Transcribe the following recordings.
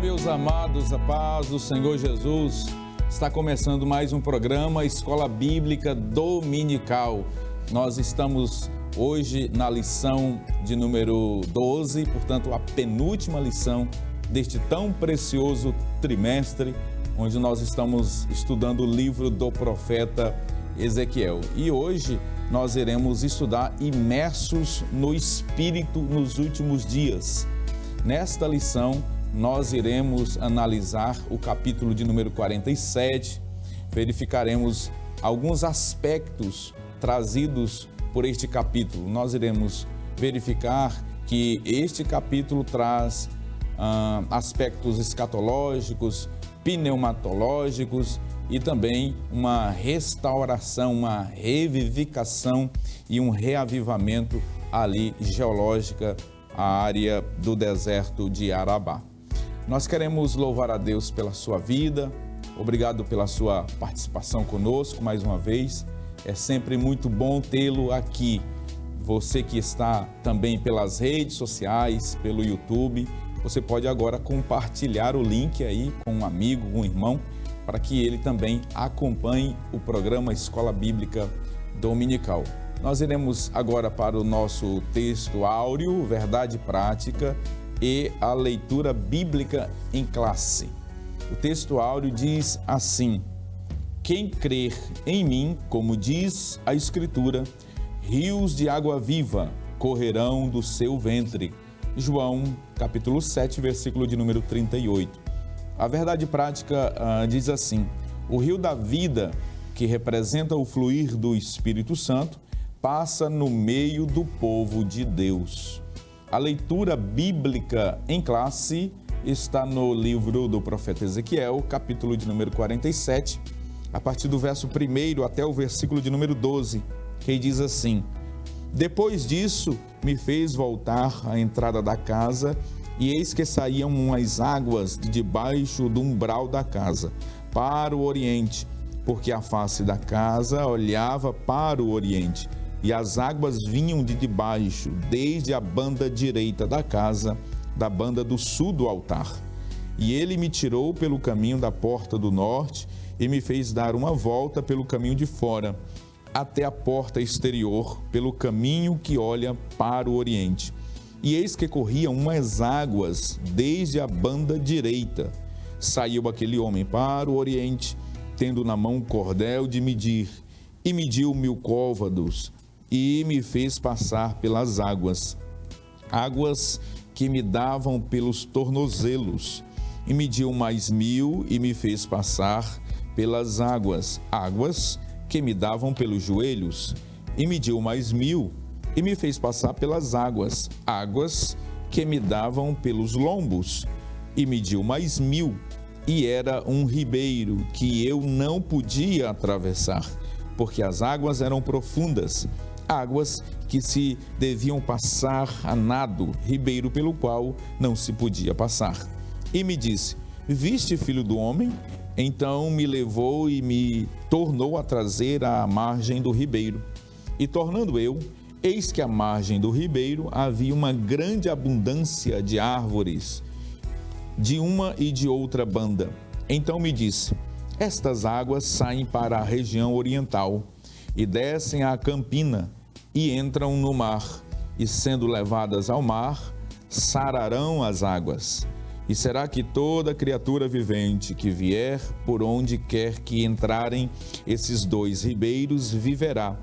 meus amados, a paz do Senhor Jesus. Está começando mais um programa Escola Bíblica Dominical. Nós estamos hoje na lição de número 12, portanto a penúltima lição deste tão precioso trimestre, onde nós estamos estudando o livro do profeta Ezequiel. E hoje nós iremos estudar imersos no Espírito nos últimos dias. Nesta lição, nós iremos analisar o capítulo de número 47, verificaremos alguns aspectos trazidos por este capítulo. Nós iremos verificar que este capítulo traz aspectos escatológicos, pneumatológicos e também uma restauração, uma revivificação e um reavivamento ali geológica, a área do deserto de Arabá. Nós queremos louvar a Deus pela sua vida, obrigado pela sua participação conosco mais uma vez. É sempre muito bom tê-lo aqui. Você que está também pelas redes sociais, pelo YouTube, você pode agora compartilhar o link aí com um amigo, um irmão, para que ele também acompanhe o programa Escola Bíblica Dominical. Nós iremos agora para o nosso texto áureo, Verdade Prática, e a leitura bíblica em classe. O texto áureo diz assim: quem crer em mim, como diz a Escritura, rios de água viva correrão do seu ventre. João, capítulo 7, versículo de número 38. A verdade prática diz assim: o rio da vida, que representa o fluir do Espírito Santo, passa no meio do povo de Deus. A leitura bíblica em classe está no livro do profeta Ezequiel, capítulo de número 47, a partir do verso 1 até o versículo de número 12, que diz assim: depois disso, me fez voltar à entrada da casa, e eis que saíam umas águas de debaixo do umbral da casa, para o oriente, porque a face da casa olhava para o oriente. E as águas vinham de debaixo, desde a banda direita da casa, da banda do sul do altar. E ele me tirou pelo caminho da porta do norte e me fez dar uma volta pelo caminho de fora, até a porta exterior, pelo caminho que olha para o oriente. E eis que corriam umas águas desde a banda direita. Saiu aquele homem para o oriente, tendo na mão um cordel de medir, e mediu 1000 côvados, e me fez passar pelas águas, águas que me davam pelos tornozelos, e mediu mais 1000 e me fez passar pelas águas, águas que me davam pelos joelhos, e mediu mais 1000 e me fez passar pelas águas, águas que me davam pelos lombos, e mediu mais 1000, e era um ribeiro que eu não podia atravessar, porque as águas eram profundas, águas que se deviam passar a nado, ribeiro pelo qual não se podia passar. E me disse: viste, filho do homem? Então me levou e me tornou a trazer à margem do ribeiro. E tornando eu, eis que à margem do ribeiro havia uma grande abundância de árvores, de uma e de outra banda. Então me disse: estas águas saem para a região oriental e descem à campina e entram no mar, e sendo levadas ao mar, sararão as águas. E será que toda criatura vivente que vier por onde quer que entrarem esses dois ribeiros viverá,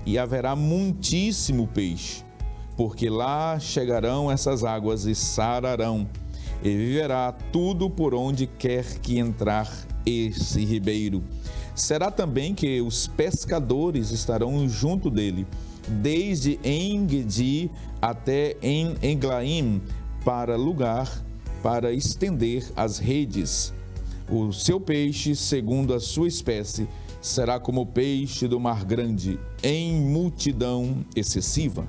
e haverá muitíssimo peixe, porque lá chegarão essas águas e sararão, e viverá tudo por onde quer que entrar esse ribeiro. Será também que os pescadores estarão junto dele, desde En-Gedi até En-Eglaim, para lugar para estender as redes. O seu peixe, segundo a sua espécie, será como o peixe do mar grande, em multidão excessiva.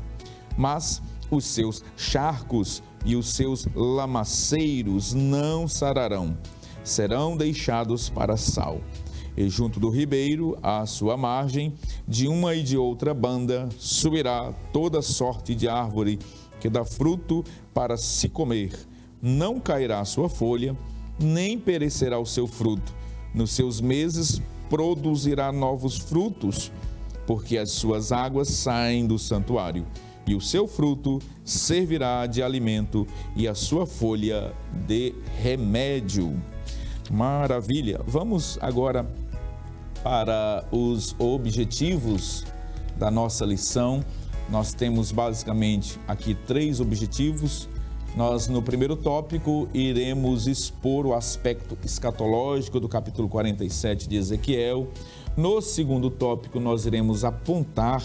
Mas os seus charcos e os seus lamaceiros não sararão, serão deixados para sal. E junto do ribeiro, à sua margem, de uma e de outra banda, subirá toda sorte de árvore que dá fruto para se comer. Não cairá a sua folha, nem perecerá o seu fruto. Nos seus meses produzirá novos frutos, porque as suas águas saem do santuário, e o seu fruto servirá de alimento e a sua folha de remédio. Maravilha! Vamos agora para os objetivos da nossa lição. Nós temos basicamente aqui 3 objetivos. Nós, no primeiro tópico, iremos expor o aspecto escatológico do capítulo 47 de Ezequiel. No segundo tópico, nós iremos apontar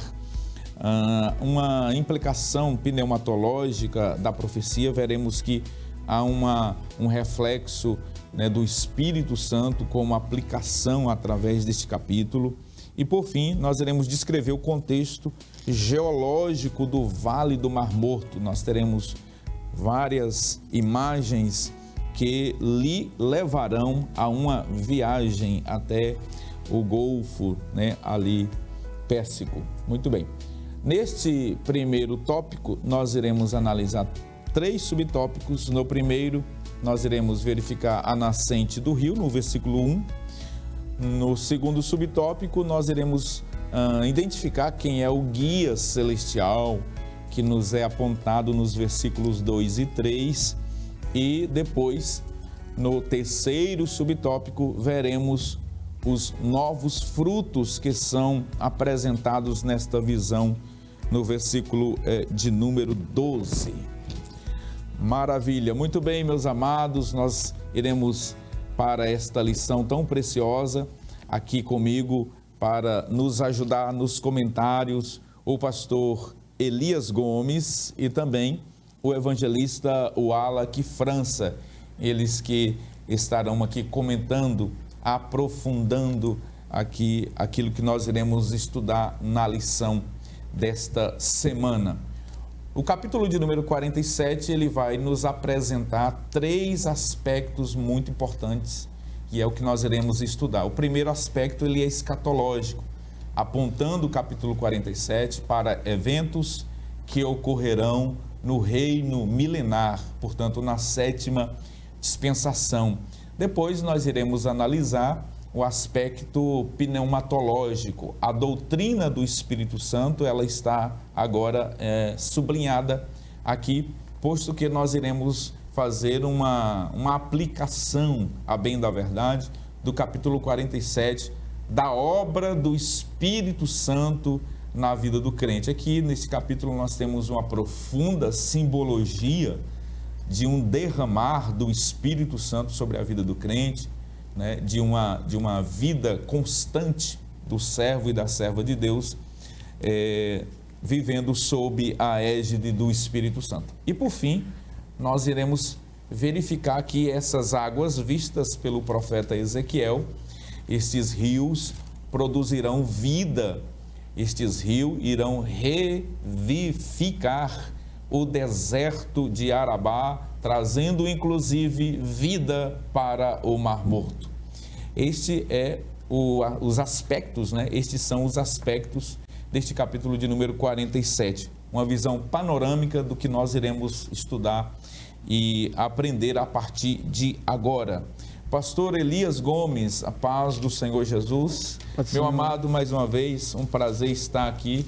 uma implicação pneumatológica da profecia. Veremos que há um reflexo, né, do Espírito Santo como aplicação através deste capítulo. E, por fim, nós iremos descrever o contexto geológico do Vale do Mar Morto. Nós teremos várias imagens que lhe levarão a uma viagem até o Golfo, né, ali Pérsico. Muito bem. Neste primeiro tópico, nós iremos analisar 3 subtópicos. No primeiro, nós iremos verificar a nascente do rio, no versículo 1. No segundo subtópico, nós iremos identificar quem é o guia celestial que nos é apontado nos versículos 2 e 3. E depois, no terceiro subtópico, veremos os novos frutos que são apresentados nesta visão no versículo de número 12. Maravilha! Muito bem, meus amados, nós iremos para esta lição tão preciosa aqui comigo para nos ajudar nos comentários o pastor Elias Gomes e também o evangelista Wallace França, eles que estarão aqui comentando, aprofundando aqui aquilo que nós iremos estudar na lição desta semana. O capítulo de número 47, ele vai nos apresentar 3 aspectos muito importantes, e é o que nós iremos estudar. O primeiro aspecto, ele é escatológico, apontando o capítulo 47 para eventos que ocorrerão no reino milenar, portanto, na 7ª dispensação. Depois nós iremos analisar o aspecto pneumatológico. A doutrina do Espírito Santo, ela está agora sublinhada aqui, posto que nós iremos fazer uma aplicação, a bem da verdade, do capítulo 47, da obra do Espírito Santo na vida do crente. Aqui nesse capítulo nós temos uma profunda simbologia de um derramar do Espírito Santo sobre a vida do crente, né, de uma vida constante do servo e da serva de Deus, vivendo sob a égide do Espírito Santo. E por fim, nós iremos verificar que essas águas vistas pelo profeta Ezequiel, estes rios produzirão vida, estes rios irão revivificar o deserto de Arabá, trazendo inclusive vida para o Mar Morto. Este é os aspectos, né? Estes são os aspectos deste capítulo de número 47. Uma visão panorâmica do que nós iremos estudar e aprender a partir de agora. Pastor Elias Gomes, a paz do Senhor Jesus. Meu amado, mais uma vez, um prazer estar aqui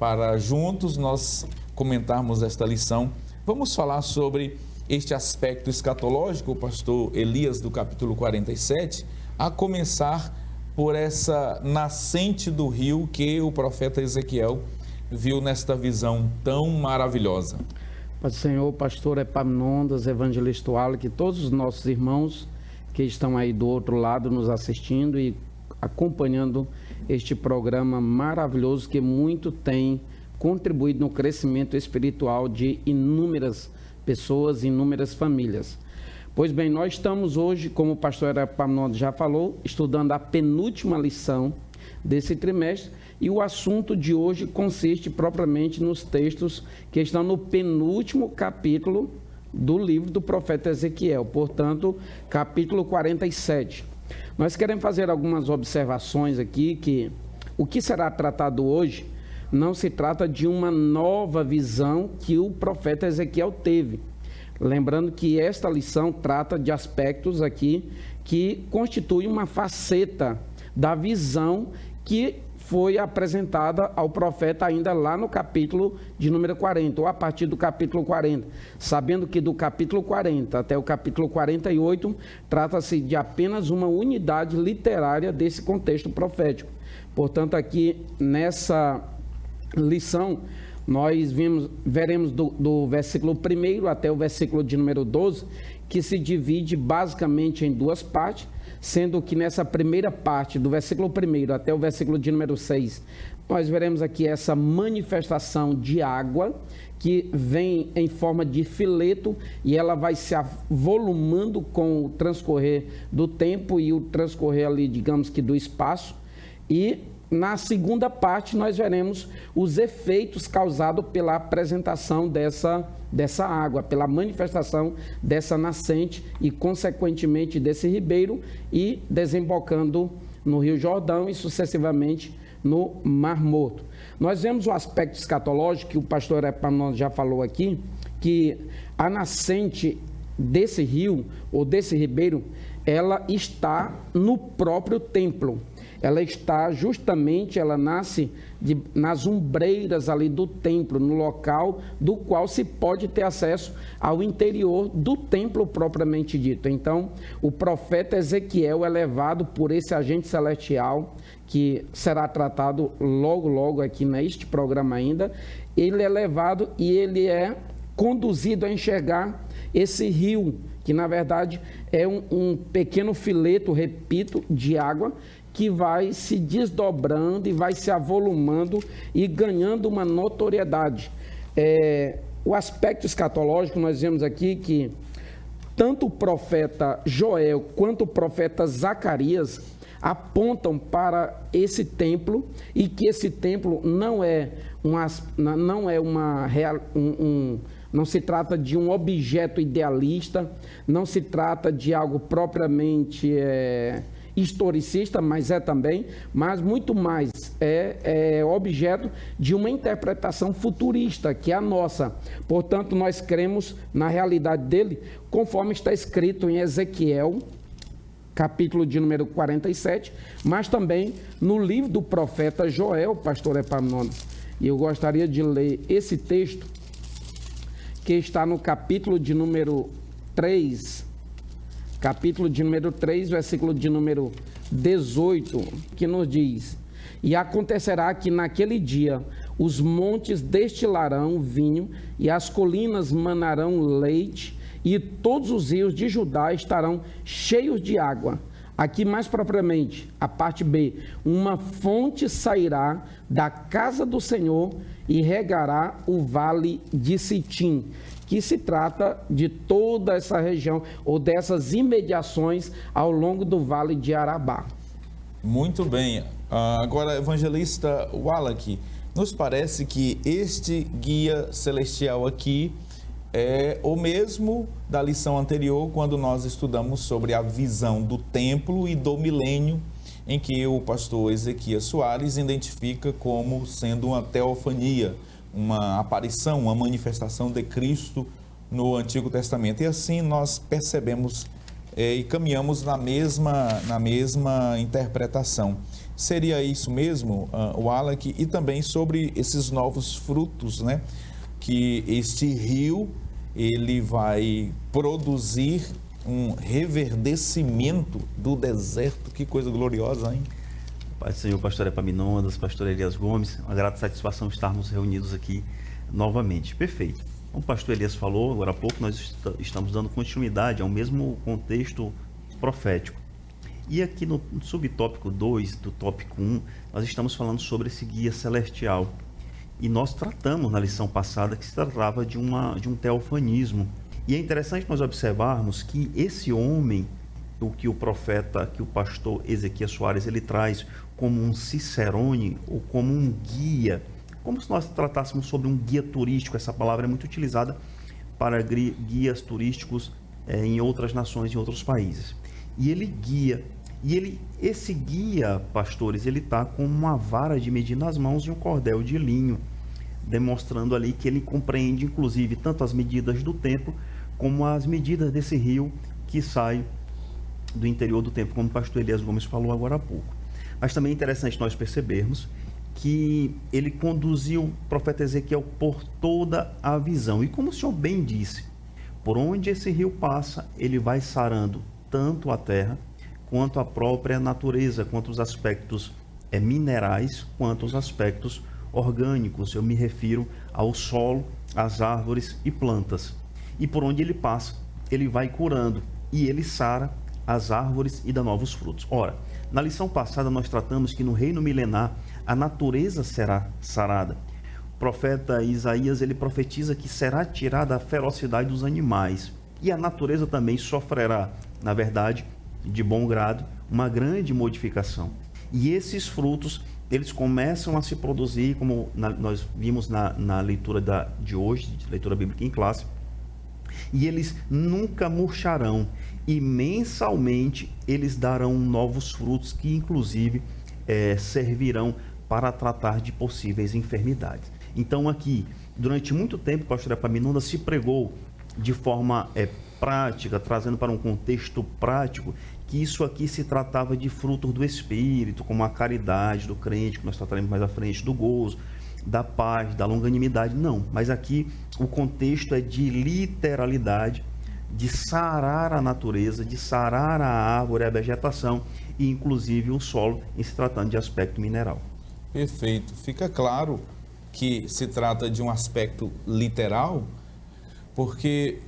para juntos nós comentarmos esta lição. Vamos falar sobre este aspecto escatológico, pastor Elias, do capítulo 47, a começar por essa nascente do rio que o profeta Ezequiel viu nesta visão tão maravilhosa. Pai do Senhor, pastor Epaminondas, evangelista Wallace, todos os nossos irmãos que estão aí do outro lado nos assistindo e acompanhando este programa maravilhoso que muito tem contribuído no crescimento espiritual de inúmeras pessoas, inúmeras famílias. Pois bem, nós estamos hoje, como o pastor Epaminondas já falou, estudando a penúltima lição desse trimestre, e o assunto de hoje consiste propriamente nos textos que estão no penúltimo capítulo do livro do profeta Ezequiel, portanto, capítulo 47. Nós queremos fazer algumas observações aqui, que o que será tratado hoje não se trata de uma nova visão que o profeta Ezequiel teve, Lembrando que esta lição trata de aspectos aqui que constituem uma faceta da visão que foi apresentada ao profeta ainda lá no capítulo de número 40, ou a partir do capítulo 40, sabendo que do capítulo 40 até o capítulo 48, trata-se de apenas uma unidade literária desse contexto profético. Portanto, aqui nessa lição, nós veremos do versículo 1 até o versículo de número 12, que se divide basicamente em duas partes, sendo que nessa primeira parte, do versículo 1 até o versículo de número 6, nós veremos aqui essa manifestação de água, que vem em forma de fileto, e ela vai se avolumando com o transcorrer do tempo e o transcorrer ali, digamos que do espaço, e na segunda parte nós veremos os efeitos causados pela apresentação dessa água, pela manifestação dessa nascente e consequentemente desse ribeiro e desembocando no Rio Jordão e sucessivamente no Mar Morto. Nós vemos o aspecto escatológico que o pastor Epaminondas já falou aqui, que a nascente desse rio ou desse ribeiro, ela está no próprio templo. Ela está justamente, ela nasce nas ombreiras ali do templo, no local do qual se pode ter acesso ao interior do templo propriamente dito. Então, o profeta Ezequiel é levado por esse agente celestial, que será tratado logo aqui neste programa ainda. Ele é levado e ele é conduzido a enxergar esse rio, que na verdade é um pequeno fileto, repito, de água, que vai se desdobrando e vai se avolumando e ganhando uma notoriedade. O aspecto escatológico, nós vemos aqui que tanto o profeta Joel quanto o profeta Zacarias apontam para esse templo, e que esse templo não se trata de um objeto idealista, não se trata de algo propriamente historicista, mas muito mais é objeto de uma interpretação futurista, que é a nossa. Portanto, nós cremos na realidade dele, conforme está escrito em Ezequiel, capítulo de número 47, mas também no livro do profeta Joel, pastor Epaminondas. E eu gostaria de ler esse texto, que está no capítulo de número 3, versículo de número 18, que nos diz: e acontecerá que naquele dia os montes destilarão vinho e as colinas manarão leite, e todos os rios de Judá estarão cheios de água. Aqui mais propriamente, a parte B: uma fonte sairá da casa do Senhor e regará o vale de Sitim, que se trata de toda essa região ou dessas imediações ao longo do vale de Arabá. Muito bem. Agora, evangelista Wallach, nos parece que este guia celestial aqui é o mesmo da lição anterior, quando nós estudamos sobre a visão do templo e do milênio, em que o pastor Ezequias Soares identifica como sendo uma teofania, uma aparição, uma manifestação de Cristo no Antigo Testamento. E assim nós percebemos e caminhamos na mesma interpretação. Seria isso mesmo, Wallach? E também sobre esses novos frutos, né? Que este rio, ele vai produzir um reverdecimento do deserto. Que coisa gloriosa, hein? Pai do Senhor, pastor Epaminondas, pastor Elias Gomes, uma grata satisfação estarmos reunidos aqui novamente. Perfeito. Como o pastor Elias falou agora há pouco, nós estamos dando continuidade ao mesmo contexto profético. E aqui no subtópico 2 do tópico 1, nós estamos falando sobre esse guia celestial. E nós tratamos na lição passada que se tratava de um teofanismo. E é interessante nós observarmos que esse homem, o que o profeta, que o pastor Ezequias Soares, ele traz como um cicerone ou como um guia, como se nós tratássemos sobre um guia turístico. Essa palavra é muito utilizada para guias turísticos em outras nações, em outros países. E ele guia, esse guia, pastores, ele está com uma vara de medir nas mãos e um cordel de linho, demonstrando ali que ele compreende inclusive tanto as medidas do templo como as medidas desse rio que sai do interior do templo, como o pastor Elias Gomes falou agora há pouco. Mas também é interessante nós percebermos que ele conduziu o profeta Ezequiel por toda a visão. E como o senhor bem disse, por onde esse rio passa, ele vai sarando tanto a terra, quanto a própria natureza, quanto os aspectos minerais, quanto os aspectos orgânicos. Eu me refiro ao solo, às árvores e plantas. E por onde ele passa, ele vai curando e ele sara as árvores e dá novos frutos. Ora, na lição passada nós tratamos que no reino milenar a natureza será sarada. O profeta Isaías, ele profetiza que será tirada a ferocidade dos animais e a natureza também sofrerá, na verdade, de bom grado, uma grande modificação. E esses frutos, eles começam a se produzir, como nós vimos na leitura de hoje, de leitura bíblica em classe, e eles nunca murcharão, e mensalmente eles darão novos frutos que inclusive servirão para tratar de possíveis enfermidades. Então aqui, durante muito tempo, o pastor Epaminondas se pregou de forma prática, trazendo para um contexto prático, que isso aqui se tratava de frutos do Espírito, como a caridade do crente, que nós trataremos mais à frente, do gozo, da paz, da longanimidade. Não, mas aqui o contexto é de literalidade, de sarar a natureza, de sarar a árvore, a vegetação e inclusive o solo, em se tratando de aspecto mineral. Perfeito. Fica claro que se trata de um aspecto literal, porque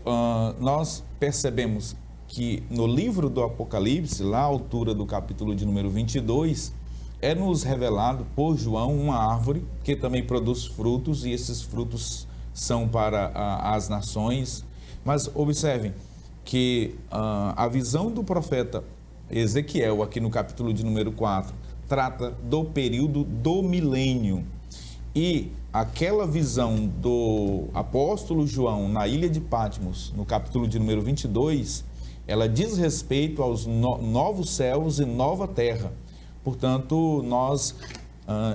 nós percebemos que no livro do Apocalipse, lá à altura do capítulo de número 22, é nos revelado por João uma árvore que também produz frutos, e esses frutos são para as nações. Mas observem que a visão do profeta Ezequiel, aqui no capítulo de número 4, trata do período do milênio. E aquela visão do apóstolo João na ilha de Patmos, no capítulo de número 22, ela diz respeito aos novos céus e nova terra. Portanto, nós,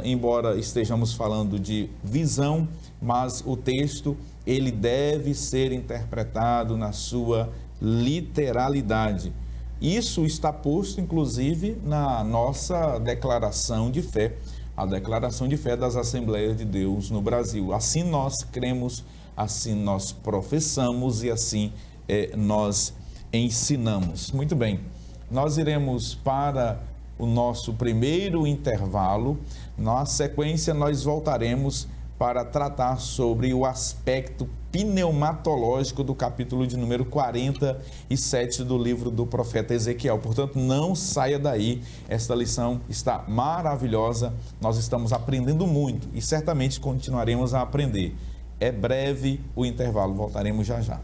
embora estejamos falando de visão, mas o texto, ele deve ser interpretado na sua literalidade. Isso está posto, inclusive, na nossa declaração de fé, a declaração de fé das Assembleias de Deus no Brasil. Assim nós cremos, assim nós professamos e assim nós ensinamos. Muito bem, nós iremos para o nosso primeiro intervalo. Na sequência, nós voltaremos para tratar sobre o aspecto pneumatológico do capítulo de número 47 do livro do profeta Ezequiel. Portanto, não saia daí, esta lição está maravilhosa, nós estamos aprendendo muito e certamente continuaremos a aprender. É breve o intervalo, voltaremos já já.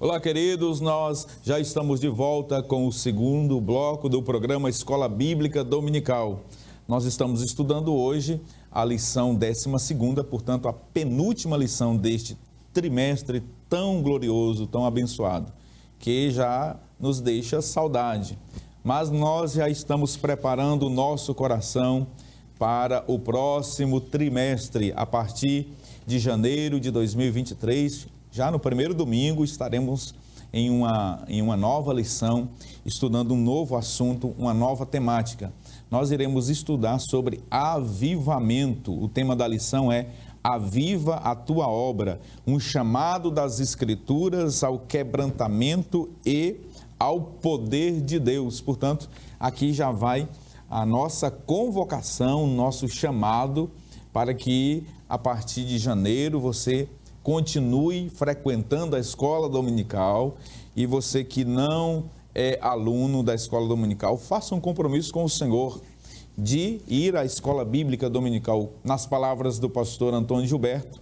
Olá, queridos, nós já estamos de volta com o segundo bloco do programa Escola Bíblica Dominical. Nós estamos estudando hoje a lição 12ª, portanto, a penúltima lição deste trimestre tão glorioso, tão abençoado, que já nos deixa saudade. Mas nós já estamos preparando o nosso coração para o próximo trimestre, a partir de janeiro de 2023, já no primeiro domingo estaremos em uma nova lição, estudando um novo assunto, uma nova temática. Nós iremos estudar sobre avivamento. O tema da lição é Aviva a tua obra, um chamado das Escrituras ao quebrantamento e ao poder de Deus. Portanto, aqui já vai a nossa convocação, nosso chamado, para que a partir de janeiro você continue frequentando a escola dominical, e você que não é aluno da escola dominical, faça um compromisso com o Senhor de ir à escola bíblica dominical, nas palavras do pastor Antônio Gilberto,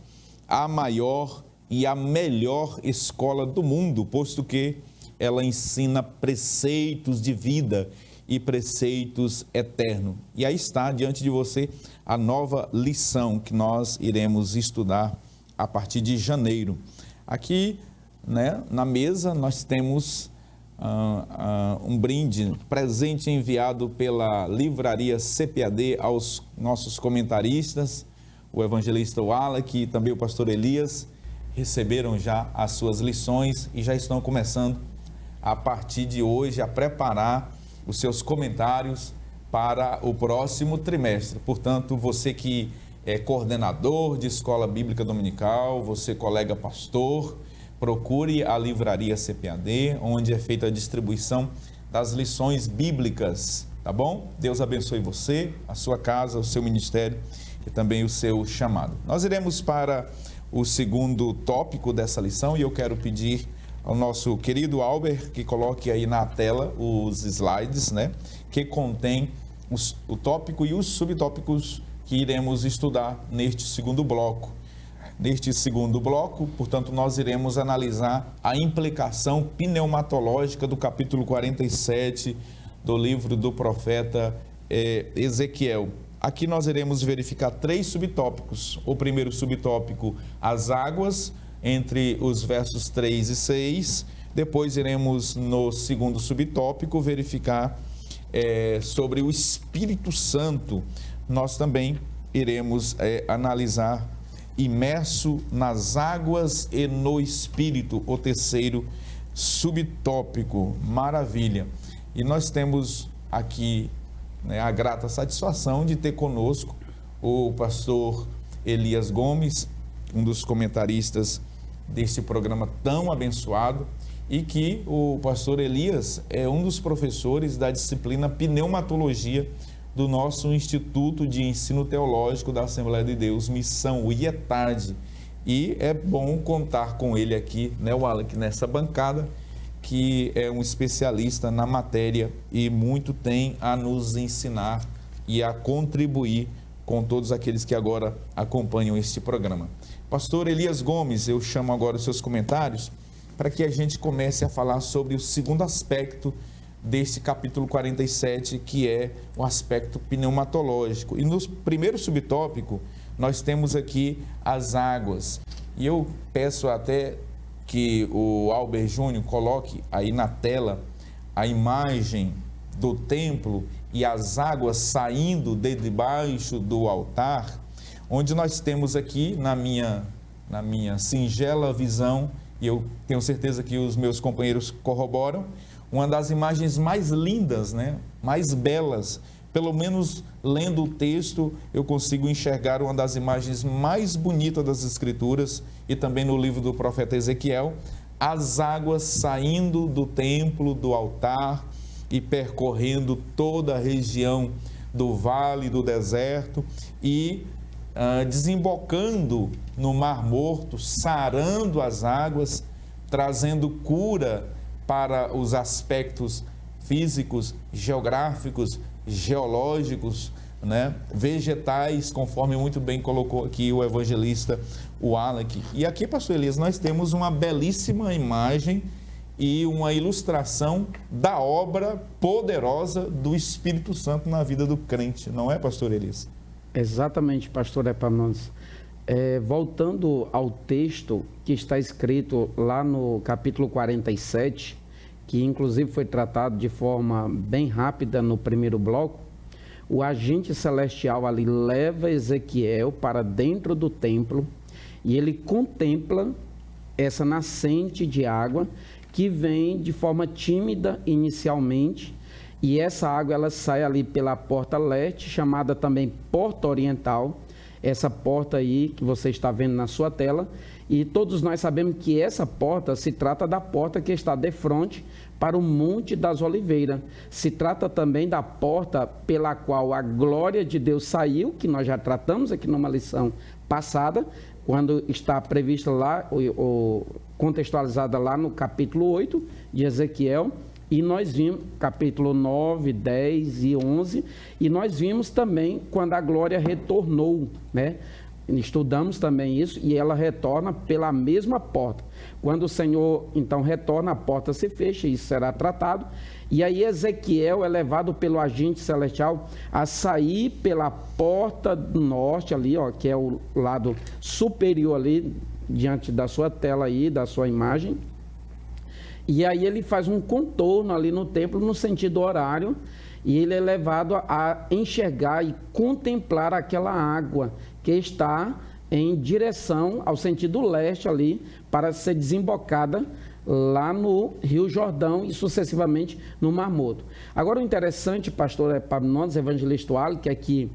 a maior e a melhor escola do mundo, posto que ela ensina preceitos de vida e preceitos eternos. E aí está diante de você a nova lição que nós iremos estudar a partir de janeiro. Aqui, né, na mesa nós temos um brinde, presente enviado pela livraria CPAD aos nossos comentaristas, o evangelista Wallace e também o pastor Elias, receberam já as suas lições e já estão começando a partir de hoje a preparar os seus comentários para o próximo trimestre. Portanto, você que é coordenador de escola bíblica dominical, você colega pastor, procure a livraria CPAD, onde é feita a distribuição das lições bíblicas, tá bom? Deus abençoe você, a sua casa, o seu ministério e também o seu chamado. Nós iremos para o segundo tópico dessa lição e eu quero pedir ao nosso querido Albert que coloque aí na tela os slides, né, que contém o tópico e os subtópicos que iremos estudar neste segundo bloco. Neste segundo bloco, portanto, nós iremos analisar a implicação pneumatológica do capítulo 47 do livro do profeta Ezequiel. Aqui nós iremos verificar 3 subtópicos. O primeiro subtópico, as águas, entre os versos 3 e 6. Depois iremos, no segundo subtópico, verificar sobre o Espírito Santo. Nós também iremos analisar imerso nas águas e no Espírito, o terceiro subtópico. Maravilha! E nós temos aqui, né, a grata satisfação de ter conosco o pastor Elias Gomes, um dos comentaristas deste programa tão abençoado, e que o pastor Elias é um dos professores da disciplina Pneumatologia do nosso Instituto de Ensino Teológico da Assembleia de Deus, Missão IETAD. E é bom contar com ele aqui, né, o Alec, nessa bancada, que é um especialista na matéria e muito tem a nos ensinar e a contribuir com todos aqueles que agora acompanham este programa. Pastor Elias Gomes, eu chamo agora os seus comentários para que a gente comece a falar sobre o segundo aspecto deste capítulo 47, que é o aspecto pneumatológico. E no primeiro subtópico, nós temos aqui as águas. E eu peço até que o Albert Júnior coloque aí na tela a imagem do templo e as águas saindo de debaixo do altar, onde nós temos aqui, na minha singela visão, e eu tenho certeza que os meus companheiros corroboram, uma das imagens mais lindas, né? Mais belas, pelo menos lendo o texto, eu consigo enxergar uma das imagens mais bonitas das Escrituras e também no livro do profeta Ezequiel, as águas saindo do templo, do altar e percorrendo toda a região do vale, do deserto e desembocando no Mar Morto, sarando as águas, trazendo cura para os aspectos físicos, geográficos, geológicos, né? Vegetais, conforme muito bem colocou aqui o evangelista Wallace. E aqui, pastor Elias, nós temos uma belíssima imagem e uma ilustração da obra poderosa do Espírito Santo na vida do crente, não é, pastor Elias? Exatamente, pastor Epaminondas. Voltando ao texto que está escrito lá no capítulo 47, que inclusive foi tratado de forma bem rápida no primeiro bloco, o agente celestial ali leva Ezequiel para dentro do templo e ele contempla essa nascente de água que vem de forma tímida inicialmente, e essa água ela sai ali pela porta leste, chamada também porta oriental, essa porta aí que você está vendo na sua tela, e todos nós sabemos que essa porta se trata da porta que está de frente para o Monte das Oliveiras. Se trata também da porta pela qual a glória de Deus saiu, que nós já tratamos aqui numa lição passada, quando está prevista lá, contextualizada lá no capítulo 8 de Ezequiel, e nós vimos capítulo 9, 10 e 11, e nós vimos também quando a glória retornou, né? Estudamos também isso, e ela retorna pela mesma porta. Quando o Senhor, então, retorna, a porta se fecha, isso será tratado, E aí Ezequiel é levado pelo agente celestial a sair pela porta do norte ali, ó, que é o lado superior ali, diante da sua tela aí, da sua imagem. E aí ele faz um contorno ali no templo no sentido horário, e ele é levado a enxergar e contemplar aquela água que está em direção ao sentido leste ali, para ser desembocada lá no Rio Jordão e sucessivamente no Mar Morto. Agora o interessante, pastor Epaminondas, evangelista Wally, que é que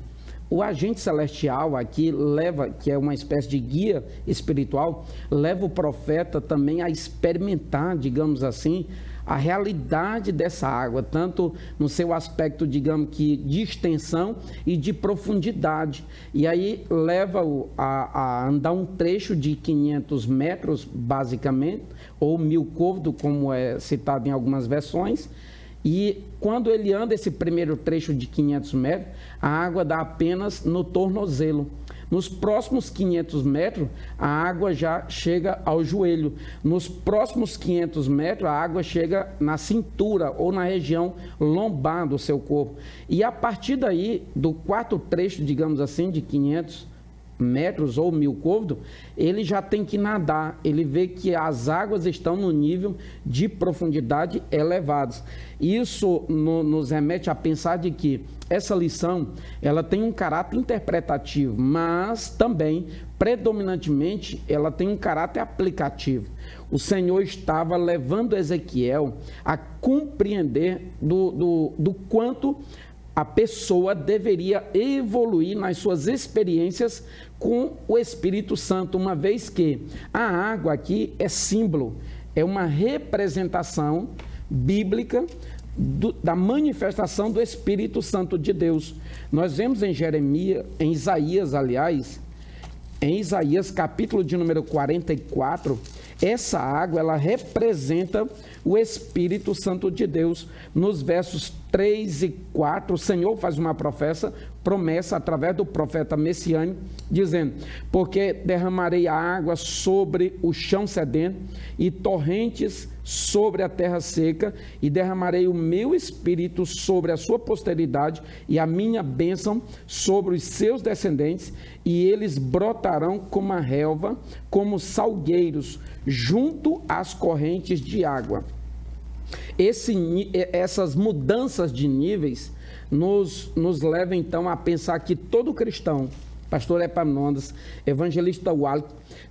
o agente celestial aqui leva, que é uma espécie de guia espiritual, leva o profeta também a experimentar, digamos assim, a realidade dessa água, tanto no seu aspecto, digamos que, de extensão e de profundidade. E aí leva-o a andar um trecho de 500 metros, basicamente, ou 1000 côvados, como é citado em algumas versões. E quando ele anda esse primeiro trecho de 500 metros, a água dá apenas no tornozelo. Nos próximos 500 metros, a água já chega ao joelho. Nos próximos 500 metros, a água chega na cintura ou na região lombar do seu corpo. E a partir daí, do quarto trecho, digamos assim, de 500 metros ou 1000 côvados, ele já tem que nadar. Ele vê que as águas estão no nível de profundidade elevados. Isso nos remete a pensar de que essa lição, ela tem um caráter interpretativo, mas também, predominantemente, ela tem um caráter aplicativo. O Senhor estava levando Ezequiel a compreender do quanto a pessoa deveria evoluir nas suas experiências com o Espírito Santo, uma vez que a água aqui é símbolo, é uma representação bíblica da manifestação do Espírito Santo de Deus. Nós vemos em Isaías, aliás, em Isaías capítulo de número 44, essa água, ela representa o Espírito Santo de Deus. Nos versos 3 e 4, o Senhor faz uma promessa através do profeta messiânico, dizendo: porque derramarei a água sobre o chão sedento e torrentes sobre a terra seca, e derramarei o meu espírito sobre a sua posteridade e a minha bênção sobre os seus descendentes, e eles brotarão como a relva, como salgueiros, junto às correntes de água. Essas mudanças de níveis nos levam então a pensar que todo cristão, pastor Epaminondas, evangelista Wally,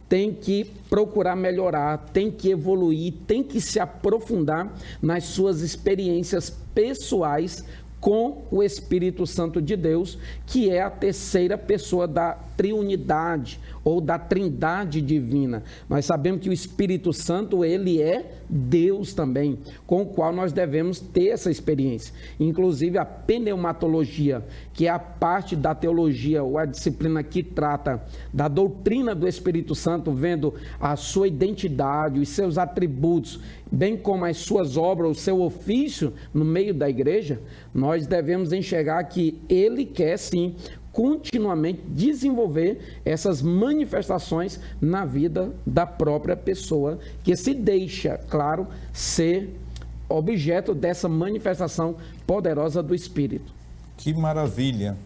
tem que procurar melhorar, tem que evoluir, tem que se aprofundar nas suas experiências pessoais com o Espírito Santo de Deus, que é a terceira pessoa da triunidade ou da trindade divina. Nós sabemos que o Espírito Santo, ele é Deus também, com o qual nós devemos ter essa experiência. Inclusive a pneumatologia, que é a parte da teologia ou a disciplina que trata da doutrina do Espírito Santo, vendo a sua identidade, os seus atributos, bem como as suas obras, o seu ofício no meio da igreja, nós devemos enxergar que ele quer sim continuamente desenvolver essas manifestações na vida da própria pessoa, que se deixa, claro, ser objeto dessa manifestação poderosa do Espírito. Que maravilha!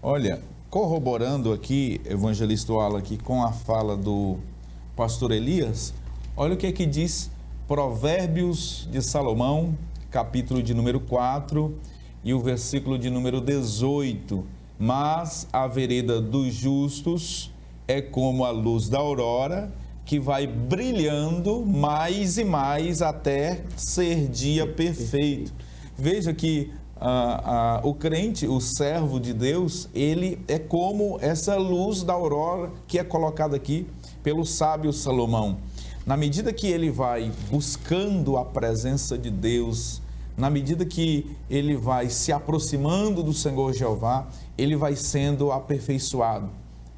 Olha, corroborando aqui, evangelista Wally, aqui com a fala do pastor Elias, olha o que é que diz Provérbios de Salomão, capítulo de número 4 e o versículo de número 18. Mas a vereda dos justos é como a luz da aurora, que vai brilhando mais e mais até ser dia perfeito. Veja que o crente, o servo de Deus, ele é como essa luz da aurora que é colocada aqui pelo sábio Salomão. Na medida que ele vai buscando a presença de Deus, na medida que ele vai se aproximando do Senhor Jeová, ele vai sendo aperfeiçoado,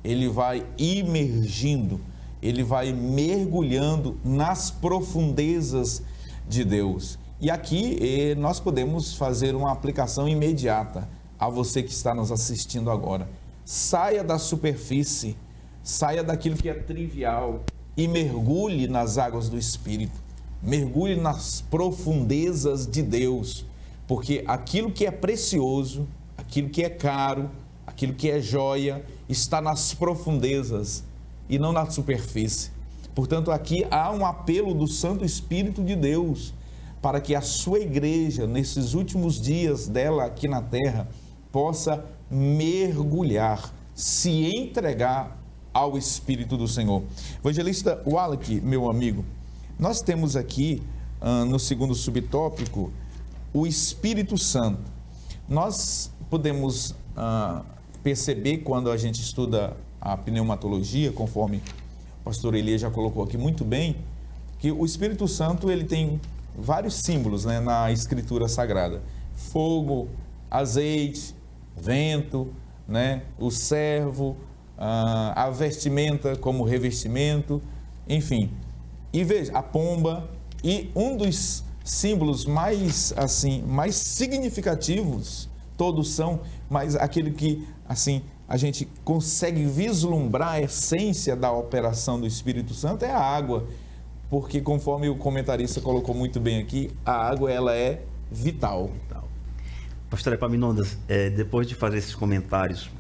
ele vai imergindo, ele vai mergulhando nas profundezas de Deus. E aqui nós podemos fazer uma aplicação imediata a você que está nos assistindo agora. Saia da superfície, saia daquilo que é trivial e mergulhe nas águas do Espírito. mergulhe nas profundezas de Deus, porque aquilo que é precioso, aquilo que é caro, aquilo que é joia, está nas profundezas e não na superfície. Portanto, aqui há um apelo do Santo Espírito de Deus para que a sua igreja, nesses últimos dias dela aqui na terra, possa mergulhar, se entregar ao Espírito do Senhor. Evangelista Wallach, meu amigo, nós temos aqui, no segundo subtópico, o Espírito Santo. Nós podemos perceber, quando a gente estuda a pneumatologia, conforme o pastor Elias já colocou aqui muito bem, que o Espírito Santo ele tem vários símbolos, né, na Escritura Sagrada: fogo, azeite, vento, né, o servo, a vestimenta como revestimento, enfim. E veja, a pomba. E um dos símbolos mais significativos, todos são, mas aquele que assim a gente consegue vislumbrar a essência da operação do Espírito Santo é a água, porque conforme o comentarista colocou muito bem aqui, a água ela é vital. Pastor Epaminondas, depois de fazer esses comentários,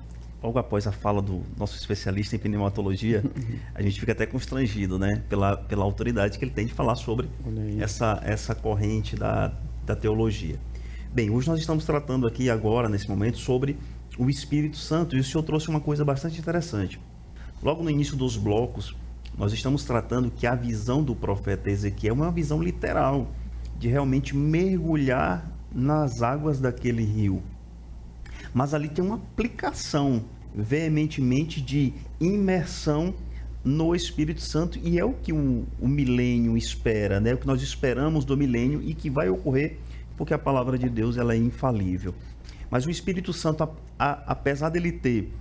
logo após a fala do nosso especialista em pneumatologia, a gente fica até constrangido, né, pela autoridade que ele tem de falar sobre essa corrente da teologia. Bem, hoje nós estamos tratando aqui agora, nesse momento, sobre o Espírito Santo, e o senhor trouxe uma coisa bastante interessante. Logo no início dos blocos, nós estamos tratando que a visão do profeta Ezequiel é uma visão literal, de realmente mergulhar nas águas daquele rio. Mas ali tem uma aplicação veementemente de imersão no Espírito Santo, e é o que o milênio espera, né? O que nós esperamos do milênio e que vai ocorrer, porque a palavra de Deus ela é infalível. Mas o Espírito Santo, apesar dele ter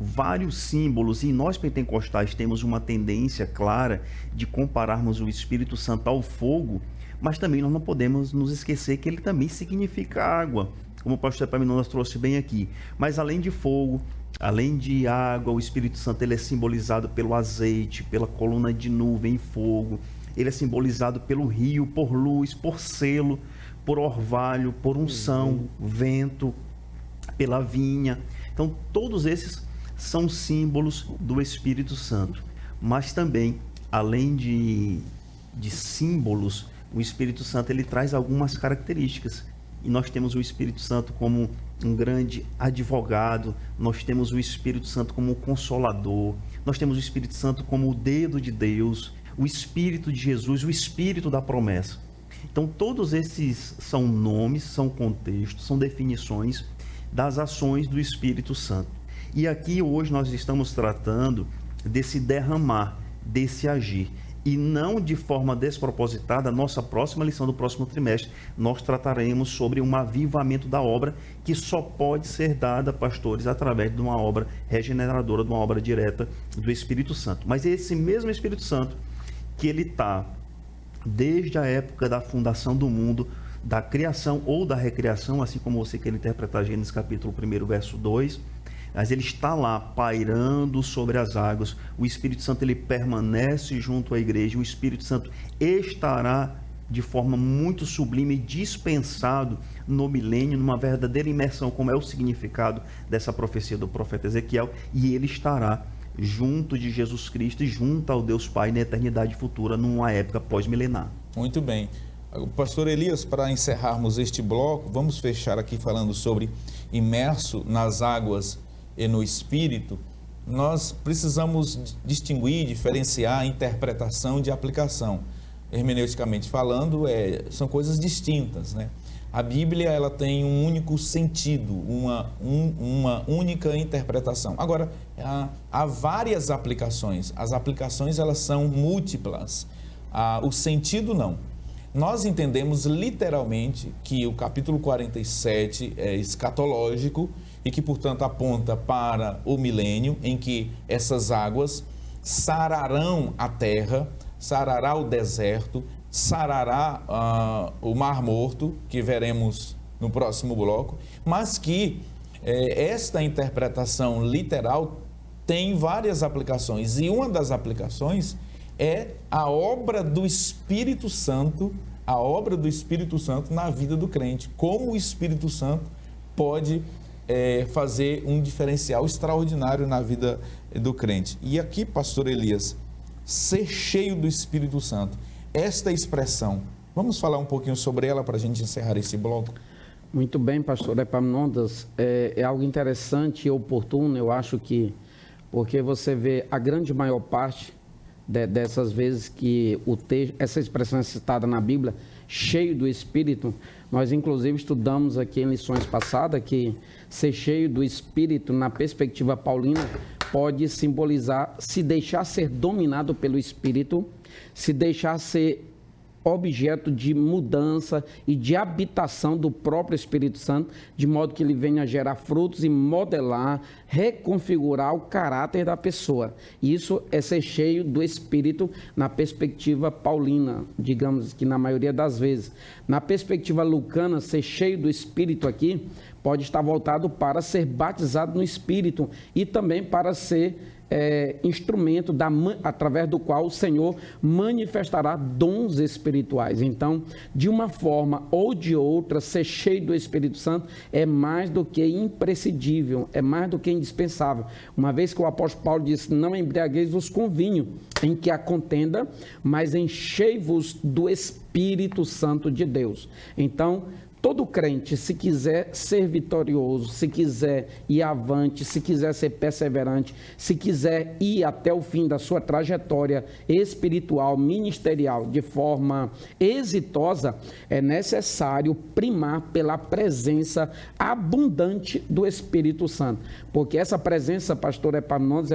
vários símbolos, e nós pentecostais temos uma tendência clara de compararmos o Espírito Santo ao fogo, mas também nós não podemos nos esquecer que ele também significa água, como o pastor Epaminondas trouxe bem aqui. Mas além de fogo, além de água, o Espírito Santo ele é simbolizado pelo azeite, pela coluna de nuvem e fogo. Ele é simbolizado pelo rio, por luz, por selo, por orvalho, por unção, vento, pela vinha. Então, todos esses são símbolos do Espírito Santo. Mas também, além de símbolos, o Espírito Santo ele traz algumas características. E nós temos o Espírito Santo como um grande advogado, nós temos o Espírito Santo como o consolador, nós temos o Espírito Santo como o dedo de Deus, o Espírito de Jesus, o Espírito da promessa. Então, todos esses são nomes, são contextos, são definições das ações do Espírito Santo. E aqui hoje nós estamos tratando desse derramar, desse agir. E não de forma despropositada, a nossa próxima lição do próximo trimestre, nós trataremos sobre um avivamento da obra, que só pode ser dada, pastores, através de uma obra regeneradora, de uma obra direta do Espírito Santo. Mas esse mesmo Espírito Santo, que ele está desde a época da fundação do mundo, da criação ou da recriação, assim como você quer interpretar Gênesis capítulo 1, verso 2, mas ele está lá pairando sobre as águas. O Espírito Santo ele permanece junto à igreja. O Espírito Santo estará de forma muito sublime, dispensado no milênio, numa verdadeira imersão, como é o significado dessa profecia do profeta Ezequiel, e ele estará junto de Jesus Cristo e junto ao Deus Pai na eternidade futura, numa época pós-milenar. Muito bem. Pastor Elias, para encerrarmos este bloco, vamos fechar aqui falando sobre imerso nas águas e no Espírito. Nós precisamos distinguir, diferenciar a interpretação de aplicação. Hermeneuticamente falando, são coisas distintas, né? A Bíblia ela tem um único sentido, uma única interpretação. Agora, há várias aplicações. As aplicações elas são múltiplas. O sentido não. Nós entendemos literalmente que o capítulo 47 é escatológico e que, portanto, aponta para o milênio em que essas águas sararão a terra, sarará o deserto, sarará o Mar Morto, que veremos no próximo bloco, mas que esta interpretação literal tem várias aplicações, e uma das aplicações é a obra do Espírito Santo, na vida do crente. Como o Espírito Santo pode fazer um diferencial extraordinário na vida do crente. E aqui, pastor Elias, ser cheio do Espírito Santo, esta expressão, vamos falar um pouquinho sobre ela para a gente encerrar esse bloco? Muito bem, pastor Epaminondas, é algo interessante e oportuno, eu acho que, porque você vê a grande maior parte dessas vezes que essa expressão é citada na Bíblia, cheio do Espírito, nós inclusive estudamos aqui em lições passadas que ser cheio do Espírito, na perspectiva paulina, pode simbolizar se deixar ser dominado pelo Espírito, se deixar ser objeto de mudança e de habitação do próprio Espírito Santo, de modo que ele venha gerar frutos e modelar, reconfigurar o caráter da pessoa. Isso é ser cheio do Espírito na perspectiva paulina, digamos que na maioria das vezes. Na perspectiva lucana, ser cheio do Espírito aqui pode estar voltado para ser batizado no Espírito e também para ser instrumento através do qual o Senhor manifestará dons espirituais. Então, de uma forma ou de outra, ser cheio do Espírito Santo é mais do que imprescindível, é mais do que indispensável. Uma vez que o apóstolo Paulo disse, não embriagueis-vos com vinho, em que há contenda, mas enchei-vos do Espírito Santo de Deus. Então, todo crente, se quiser ser vitorioso, se quiser ir avante, se quiser ser perseverante, se quiser ir até o fim da sua trajetória espiritual, ministerial, de forma exitosa, é necessário primar pela presença abundante do Espírito Santo. Porque essa presença, pastor Epaminondas,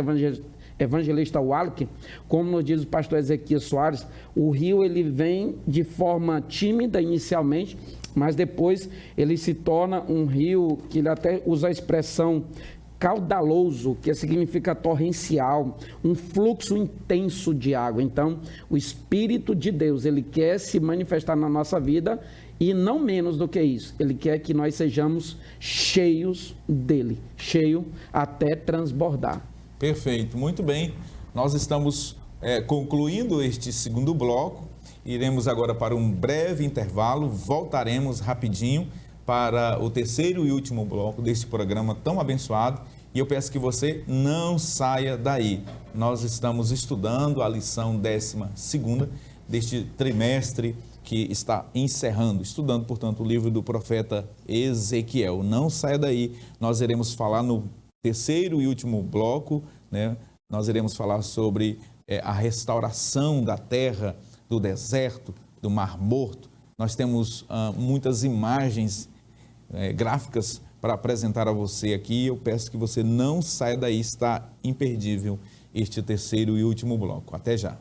evangelista Wallach, como nos diz o pastor Ezequiel Soares, o rio ele vem de forma tímida inicialmente, mas depois ele se torna um rio que ele até usa a expressão caudaloso, que significa torrencial, um fluxo intenso de água. Então, o Espírito de Deus, ele quer se manifestar na nossa vida e não menos do que isso, ele quer que nós sejamos cheios dele, cheio até transbordar. Perfeito, muito bem. Nós estamos concluindo este segundo bloco. Iremos agora para um breve intervalo, voltaremos rapidinho para o terceiro e último bloco deste programa tão abençoado. E eu peço que você não saia daí. Nós estamos estudando a lição 12ª deste trimestre que está encerrando, estudando, portanto, o livro do profeta Ezequiel. Não saia daí, nós iremos falar no terceiro e último bloco, né? Nós iremos falar sobre a restauração da terra, do deserto, do Mar Morto. Nós temos muitas imagens gráficas para apresentar a você aqui. Eu peço que você não saia daí, está imperdível este terceiro e último bloco. Até já.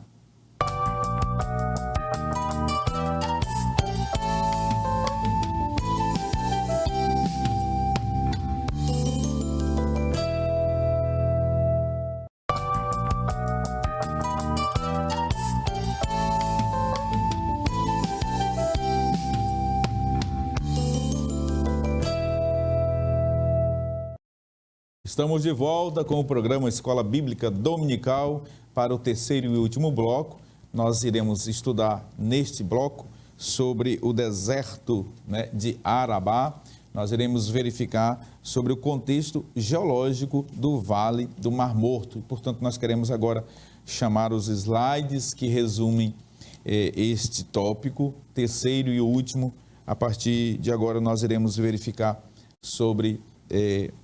Estamos de volta com o programa Escola Bíblica Dominical para o terceiro e último bloco. Nós iremos estudar neste bloco sobre o deserto, né, de Arabá. Nós iremos verificar sobre o contexto geológico do Vale do Mar Morto. E, portanto, nós queremos agora chamar os slides que resumem este tópico, terceiro e último. A partir de agora nós iremos verificar sobre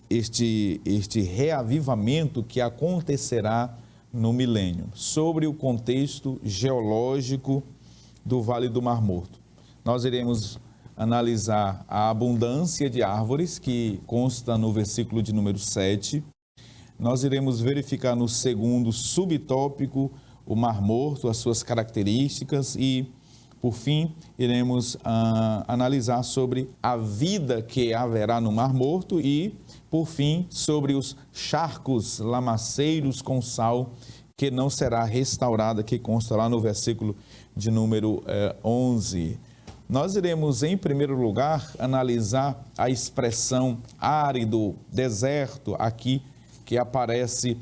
este reavivamento que acontecerá no milênio, sobre o contexto geológico do Vale do Mar Morto. Nós iremos analisar a abundância de árvores, que consta no versículo de número 7. Nós iremos verificar no segundo subtópico o Mar Morto, as suas características e, por fim, iremos analisar sobre a vida que haverá no Mar Morto e, por fim, sobre os charcos lamaceiros com sal, que não será restaurada, que consta lá no versículo de número 11. Nós iremos, em primeiro lugar, analisar a expressão árido, deserto, aqui, que aparece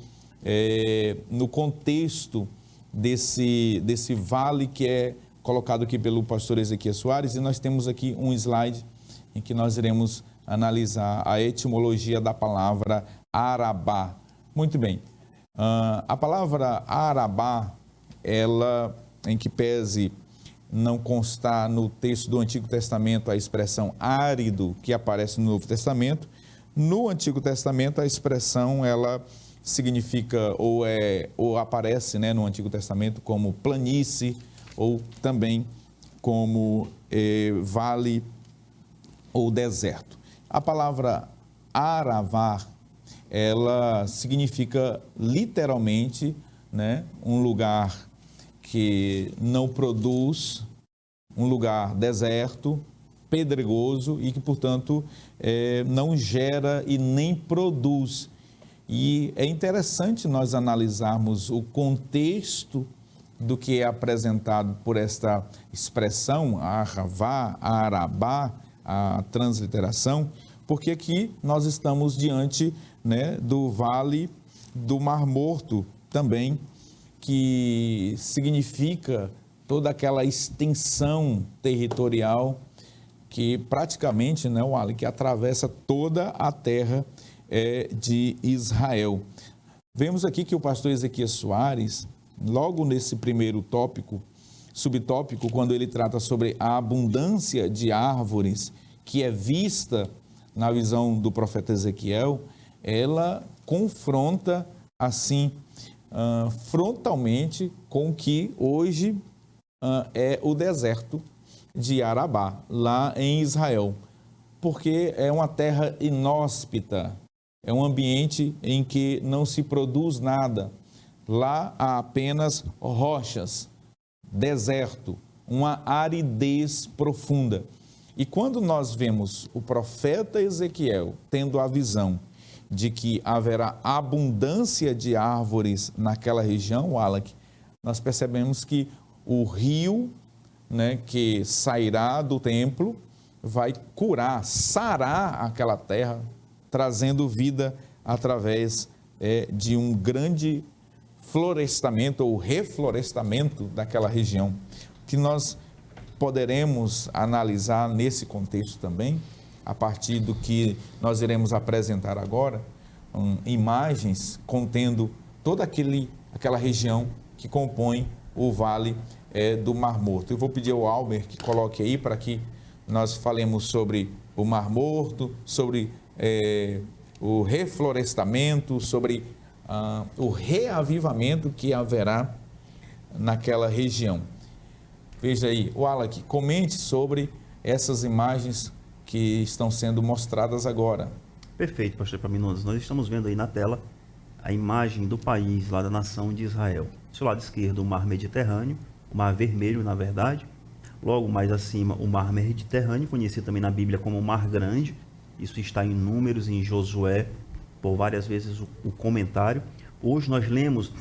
no contexto desse vale que é colocado aqui pelo pastor Ezequias Soares, e nós temos aqui um slide em que nós iremos analisar a etimologia da palavra Arabá. Muito bem, a palavra Arabá, ela, em que pese não constar no texto do Antigo Testamento a expressão árido que aparece no Novo Testamento, no Antigo Testamento a expressão ela significa ou aparece, né, no Antigo Testamento como planície ou também como vale ou deserto. A palavra Aravá, ela significa literalmente, né, um lugar que não produz, um lugar deserto, pedregoso e que, portanto, não gera e nem produz. E é interessante nós analisarmos o contexto do que é apresentado por esta expressão, Aravá, Arabá, a transliteração, porque aqui nós estamos diante, né, do Vale do Mar Morto também, que significa toda aquela extensão territorial que praticamente, né, que atravessa toda a terra de Israel. Vemos aqui que o pastor Ezequias Soares, logo nesse primeiro subtópico, quando ele trata sobre a abundância de árvores que é vista na visão do profeta Ezequiel, ela confronta assim frontalmente com o que hoje é o deserto de Arabá, lá em Israel, porque é uma terra inóspita, é um ambiente em que não se produz nada. Lá há apenas rochas, deserto, uma aridez profunda. E quando nós vemos o profeta Ezequiel tendo a visão de que haverá abundância de árvores naquela região, nós percebemos que o rio, né, que sairá do templo vai curar, sarar aquela terra, trazendo vida através de um grande florestamento ou reflorestamento daquela região, que nós poderemos analisar nesse contexto também, a partir do que nós iremos apresentar agora, imagens contendo toda aquela região que compõe o Vale do Mar Morto. Eu vou pedir ao Albert que coloque aí para que nós falemos sobre o Mar Morto, sobre o reflorestamento, sobre o reavivamento que haverá naquela região. Veja aí, o comente sobre essas imagens que estão sendo mostradas agora. Perfeito, pastor Epaminondas. Nós estamos vendo aí na tela a imagem do país, lá da nação de Israel. Do seu lado esquerdo, o Mar Mediterrâneo, o Mar Vermelho, na verdade. Logo mais acima, o Mar Mediterrâneo, conhecido também na Bíblia como o Mar Grande. Isso está em Números, em Josué, por várias vezes o comentário. Hoje nós lemos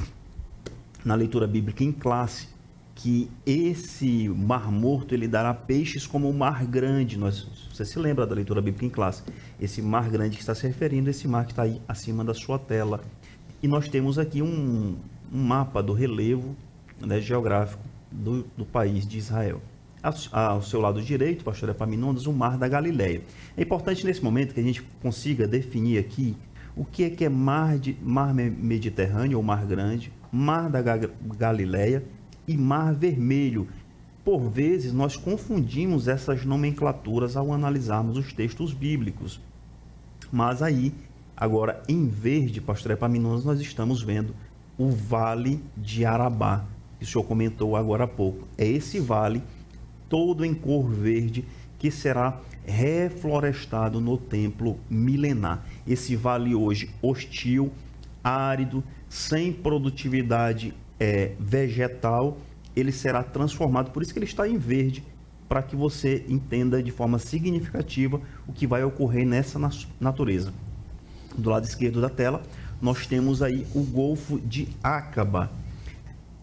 na leitura bíblica em classe que esse Mar Morto ele dará peixes como o Mar Grande. Você se lembra da leitura bíblica em classe? Esse Mar Grande que está se referindo a esse mar que está aí acima da sua tela. E nós temos aqui um mapa do relevo, né, geográfico do país de Israel. Ao seu lado direito, pastor Epaminondas, o Mar da Galileia. É importante nesse momento que a gente consiga definir aqui o que é mar Mediterrâneo ou Mar Grande, Mar da Galileia e Mar Vermelho. Por vezes nós confundimos essas nomenclaturas ao analisarmos os textos bíblicos. Mas aí, agora em verde, pastor Epaminondas, nós estamos vendo o Vale de Arabá, que o senhor comentou agora há pouco. É esse vale todo em cor verde que será reflorestado no templo milenar. Esse vale hoje hostil, árido, sem produtividade vegetal, ele será transformado, por isso que ele está em verde, para que você entenda de forma significativa o que vai ocorrer nessa natureza. Do lado esquerdo da tela, nós temos aí o Golfo de Acaba.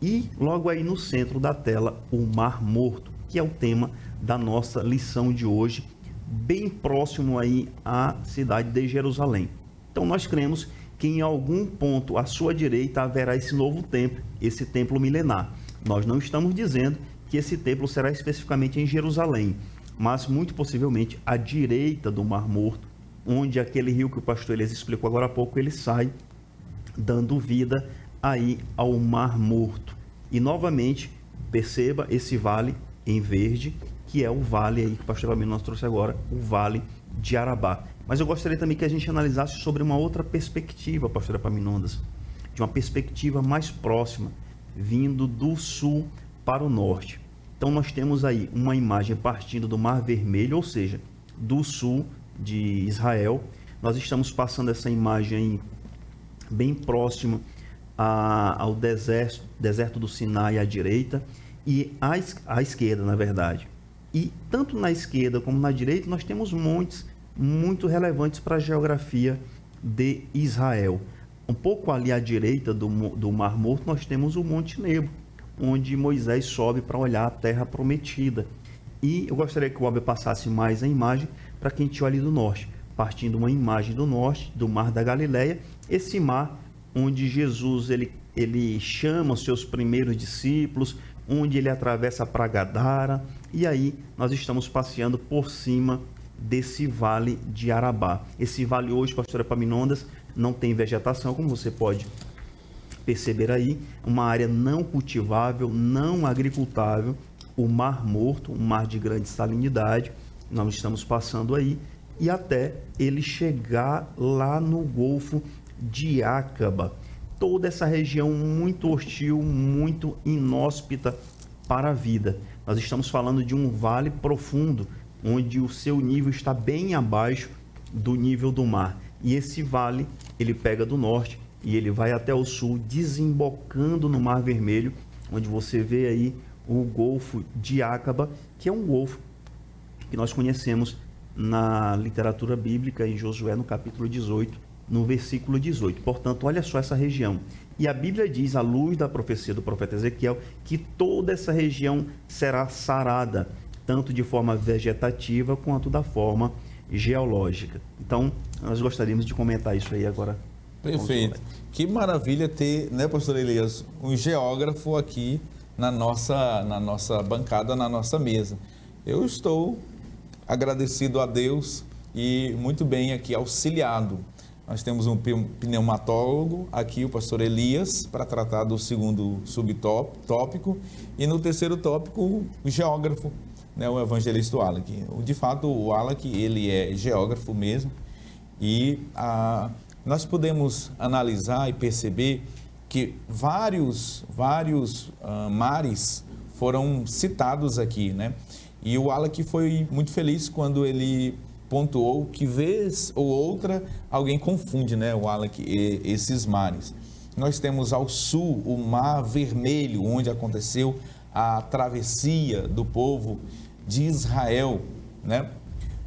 E logo aí no centro da tela, o Mar Morto, que é o tema da nossa lição de hoje, bem próximo aí à cidade de Jerusalém. Então nós cremos que em algum ponto à sua direita haverá esse novo templo, esse templo milenar. Nós não estamos dizendo que esse templo será especificamente em Jerusalém, mas muito possivelmente à direita do Mar Morto, onde aquele rio que o pastor Elias explicou agora há pouco, ele sai dando vida aí ao Mar Morto. E novamente, perceba esse vale em verde, que é o vale aí que o pastor Epaminondas trouxe agora, o Vale de Arabá. Mas eu gostaria também que a gente analisasse sobre uma outra perspectiva, pastor Epaminondas, de uma perspectiva mais próxima, vindo do sul para o norte. Então nós temos aí uma imagem partindo do Mar Vermelho, ou seja, do sul de Israel. Nós estamos passando essa imagem aí bem próximo ao deserto do Sinai à direita e à esquerda, na verdade. E tanto na esquerda como na direita nós temos montes muito relevantes para a geografia de Israel. Um pouco ali à direita do Mar Morto nós temos o Monte Nebo, onde Moisés sobe para olhar a terra prometida. E eu gostaria que o Albert passasse mais a imagem para que a gente olhe do norte, partindo uma imagem do norte, do Mar da Galileia, esse mar onde Jesus ele chama os seus primeiros discípulos, onde ele atravessa para Gadara, e aí nós estamos passeando por cima desse Vale de Arabá. Esse vale hoje, pastor Epaminondas, não tem vegetação, como você pode perceber aí, uma área não cultivável, não agricultável, o Mar Morto, um mar de grande salinidade, nós estamos passando aí, e até ele chegar lá no Golfo de Acaba. Toda essa região muito hostil, muito inóspita para a vida. Nós estamos falando de um vale profundo, onde o seu nível está bem abaixo do nível do mar. E esse vale, ele pega do norte e ele vai até o sul, desembocando no Mar Vermelho, onde você vê aí o Golfo de Acaba, que é um golfo que nós conhecemos na literatura bíblica, em Josué, no capítulo 18, no versículo 18. Portanto, olha só essa região. E a Bíblia diz, à luz da profecia do profeta Ezequiel, que toda essa região será sarada, tanto de forma vegetativa quanto da forma geológica. Então, nós gostaríamos de comentar isso aí agora. Perfeito. Que maravilha ter, né, pastor Elias, um geógrafo aqui na nossa bancada, na nossa mesa. Eu estou agradecido a Deus e muito bem aqui auxiliado. Nós temos um pneumatólogo aqui, o pastor Elias, para tratar do segundo subtópico. E no terceiro tópico, o geógrafo, né, o evangelista Wallach. De fato, o Wallach, ele é geógrafo mesmo. E nós podemos analisar e perceber que vários mares foram citados aqui, né? E o Wallach foi muito feliz quando ele pontuou que vez ou outra alguém confunde, né, o Wallach, esses mares. Nós temos ao sul o Mar Vermelho, onde aconteceu a travessia do povo de Israel, né,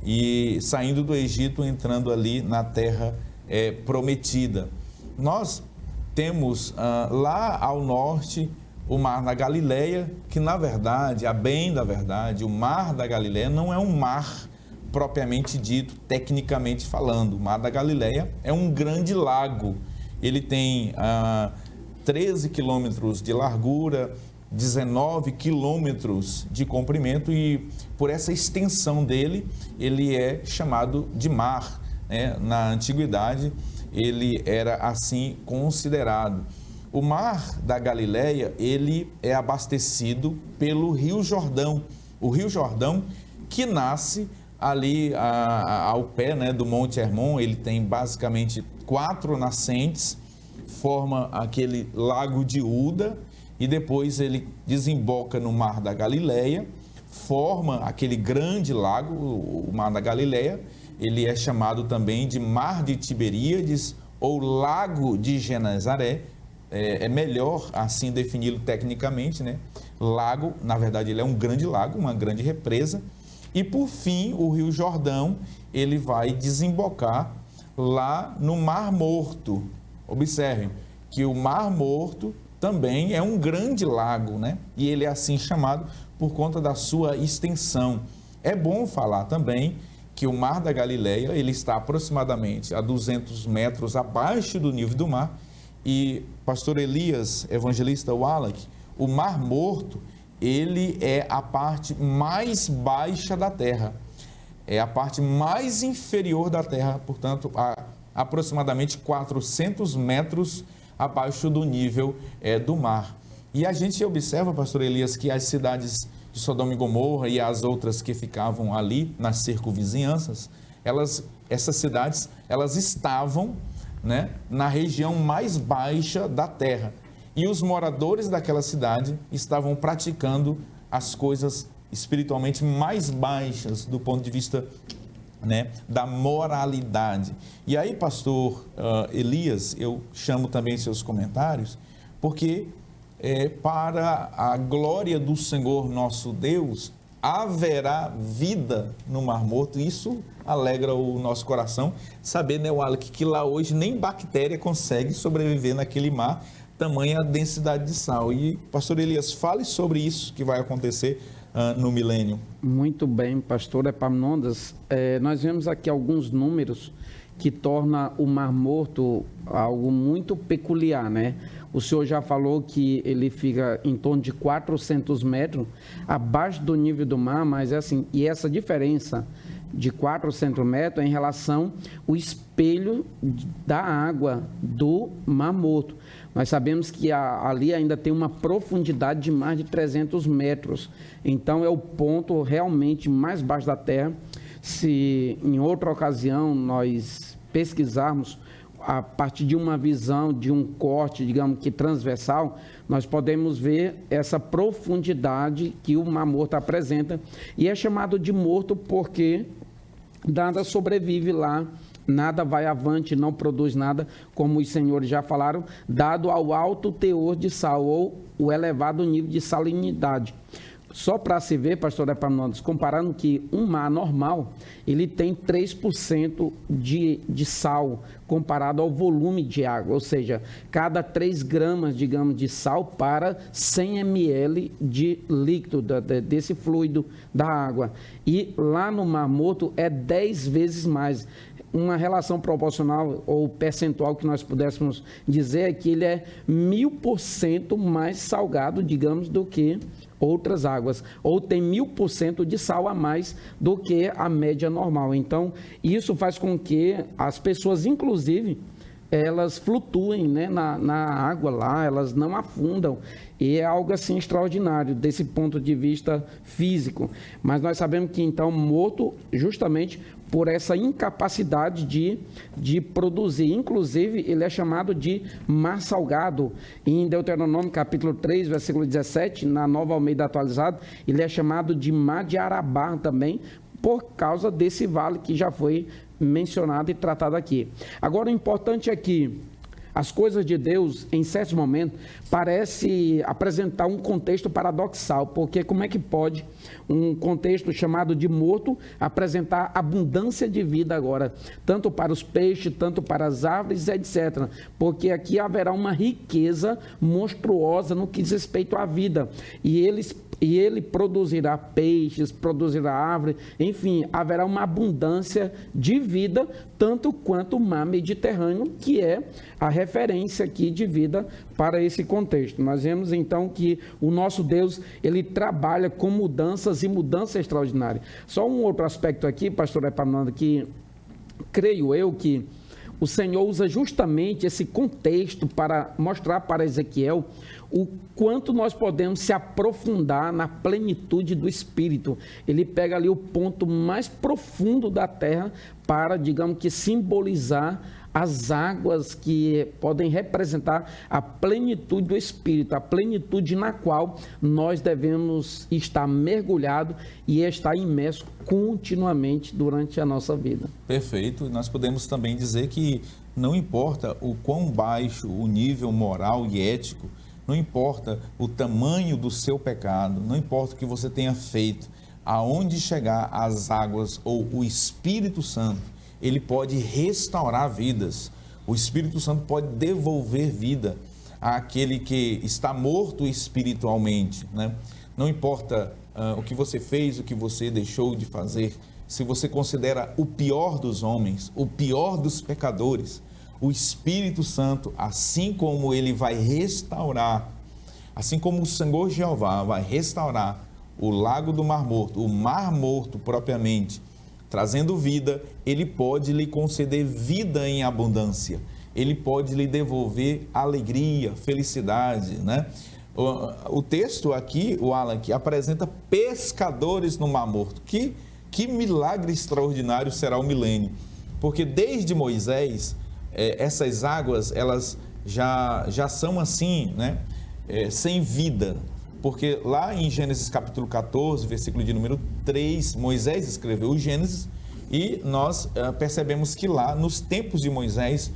e saindo do Egito, entrando ali na terra prometida. Nós temos lá ao norte o Mar da Galileia, que na verdade, a bem da verdade, o Mar da Galileia não é um mar propriamente dito, tecnicamente falando. O Mar da Galileia é um grande lago. Ele tem 13 quilômetros de largura, 19 quilômetros de comprimento e por essa extensão dele, ele é chamado de mar, né? Na antiguidade, ele era assim considerado. O Mar da Galileia, ele é abastecido pelo Rio Jordão. O Rio Jordão, que nasce ali ao pé, né, do Monte Hermon, ele tem basicamente 4 nascentes, forma aquele lago de Uda e depois ele desemboca no Mar da Galileia, forma aquele grande lago, o Mar da Galileia. Ele é chamado também de Mar de Tiberíades ou Lago de Genezaré, é melhor assim defini-lo tecnicamente, né? Lago, na verdade ele é um grande lago, uma grande represa. E por fim, o Rio Jordão, ele vai desembocar lá no Mar Morto. Observem que o Mar Morto também é um grande lago, né? E ele é assim chamado por conta da sua extensão. É bom falar também que o Mar da Galileia, ele está aproximadamente a 200 metros abaixo do nível do mar, e pastor Elias, evangelista Wallach, o Mar Morto, ele é a parte mais baixa da terra, é a parte mais inferior da terra, portanto, a aproximadamente 400 metros abaixo do nível do mar. E a gente observa, pastor Elias, que as cidades de Sodoma e Gomorra e as outras que ficavam ali nas circunvizinhanças, essas cidades, elas estavam, né, na região mais baixa da terra. E os moradores daquela cidade estavam praticando as coisas espiritualmente mais baixas do ponto de vista, né, da moralidade. E aí, pastor Elias, eu chamo também seus comentários, porque para a glória do Senhor nosso Deus, haverá vida no Mar Morto. Isso alegra o nosso coração, saber, né, Wallach, que lá hoje nem bactéria consegue sobreviver naquele mar, tamanha a densidade de sal. E, pastor Elias, fale sobre isso que vai acontecer no milênio. Muito bem, pastor Epaminondas. Nós vemos aqui alguns números que torna o Mar Morto algo muito peculiar, né? O senhor já falou que ele fica em torno de 400 metros abaixo do nível do mar, mas é assim, e essa diferença de 400 metros é em relação ao espelho da água do Mar Morto. Nós sabemos que ali ainda tem uma profundidade de mais de 300 metros, então é o ponto realmente mais baixo da Terra. Se em outra ocasião nós pesquisarmos a partir de uma visão, de um corte, digamos que transversal, nós podemos ver essa profundidade que o Mar Morto apresenta, e é chamado de morto porque nada sobrevive lá, nada vai avante, não produz nada, como os senhores já falaram, dado ao alto teor de sal ou o elevado nível de salinidade. Só para se ver, pastor Epaminondas, comparando que um mar normal, ele tem 3% de sal comparado ao volume de água, ou seja, cada 3 gramas, digamos, de sal para 100 ml de líquido, desse fluido da água. E lá no Mar Morto é 10 vezes mais. Uma relação proporcional ou percentual que nós pudéssemos dizer é que ele é 1000% mais salgado, digamos, do que outras águas, ou tem 1000% de sal a mais do que a média normal. Então, isso faz com que as pessoas, inclusive, elas flutuem, né, na água lá, elas não afundam, e é algo assim extraordinário desse ponto de vista físico. Mas nós sabemos que então morto justamente por essa incapacidade de produzir. Inclusive, ele é chamado de mar salgado. Em Deuteronômio capítulo 3, versículo 17, na Nova Almeida Atualizada, ele é chamado de mar de Arabá também, por causa desse vale que já foi mencionado e tratado aqui. Agora, o importante é que as coisas de Deus, em certos momentos, parece apresentar um contexto paradoxal, porque como é que pode um contexto chamado de morto apresentar abundância de vida agora, tanto para os peixes, tanto para as árvores, etc. Porque aqui haverá uma riqueza monstruosa no que diz respeito à vida, e ele produzirá peixes, produzirá árvore, enfim, haverá uma abundância de vida, tanto quanto o mar Mediterrâneo, que é a referência aqui de vida para esse contexto. Nós vemos então que o nosso Deus, ele trabalha com mudanças e mudanças extraordinárias. Só um outro aspecto aqui, pastor Epaminondas, que creio eu que o Senhor usa justamente esse contexto para mostrar para Ezequiel o quanto nós podemos se aprofundar na plenitude do Espírito. Ele pega ali o ponto mais profundo da terra para, digamos que, simbolizar as águas que podem representar a plenitude do Espírito, a plenitude na qual nós devemos estar mergulhados e estar imersos continuamente durante a nossa vida. Perfeito. Nós podemos também dizer que não importa o quão baixo o nível moral e ético, não importa o tamanho do seu pecado, não importa o que você tenha feito, aonde chegar as águas ou o Espírito Santo, ele pode restaurar vidas. O Espírito Santo pode devolver vida àquele que está morto espiritualmente, né? Não importa o que você fez, o que você deixou de fazer, se você considera o pior dos homens, o pior dos pecadores, o Espírito Santo, assim como ele vai restaurar, assim como o Senhor Jeová vai restaurar o lago do Mar Morto, o Mar Morto propriamente, trazendo vida, ele pode lhe conceder vida em abundância, ele pode lhe devolver alegria, felicidade, né? O texto aqui, o Alan, que apresenta pescadores no Mar Morto. Que milagre extraordinário será o milênio, porque desde Moisés, essas águas, elas já são assim, né? Sem vida, porque lá em Gênesis capítulo 14, versículo de número 3, Moisés escreveu o Gênesis e nós percebemos que lá, nos tempos de Moisés,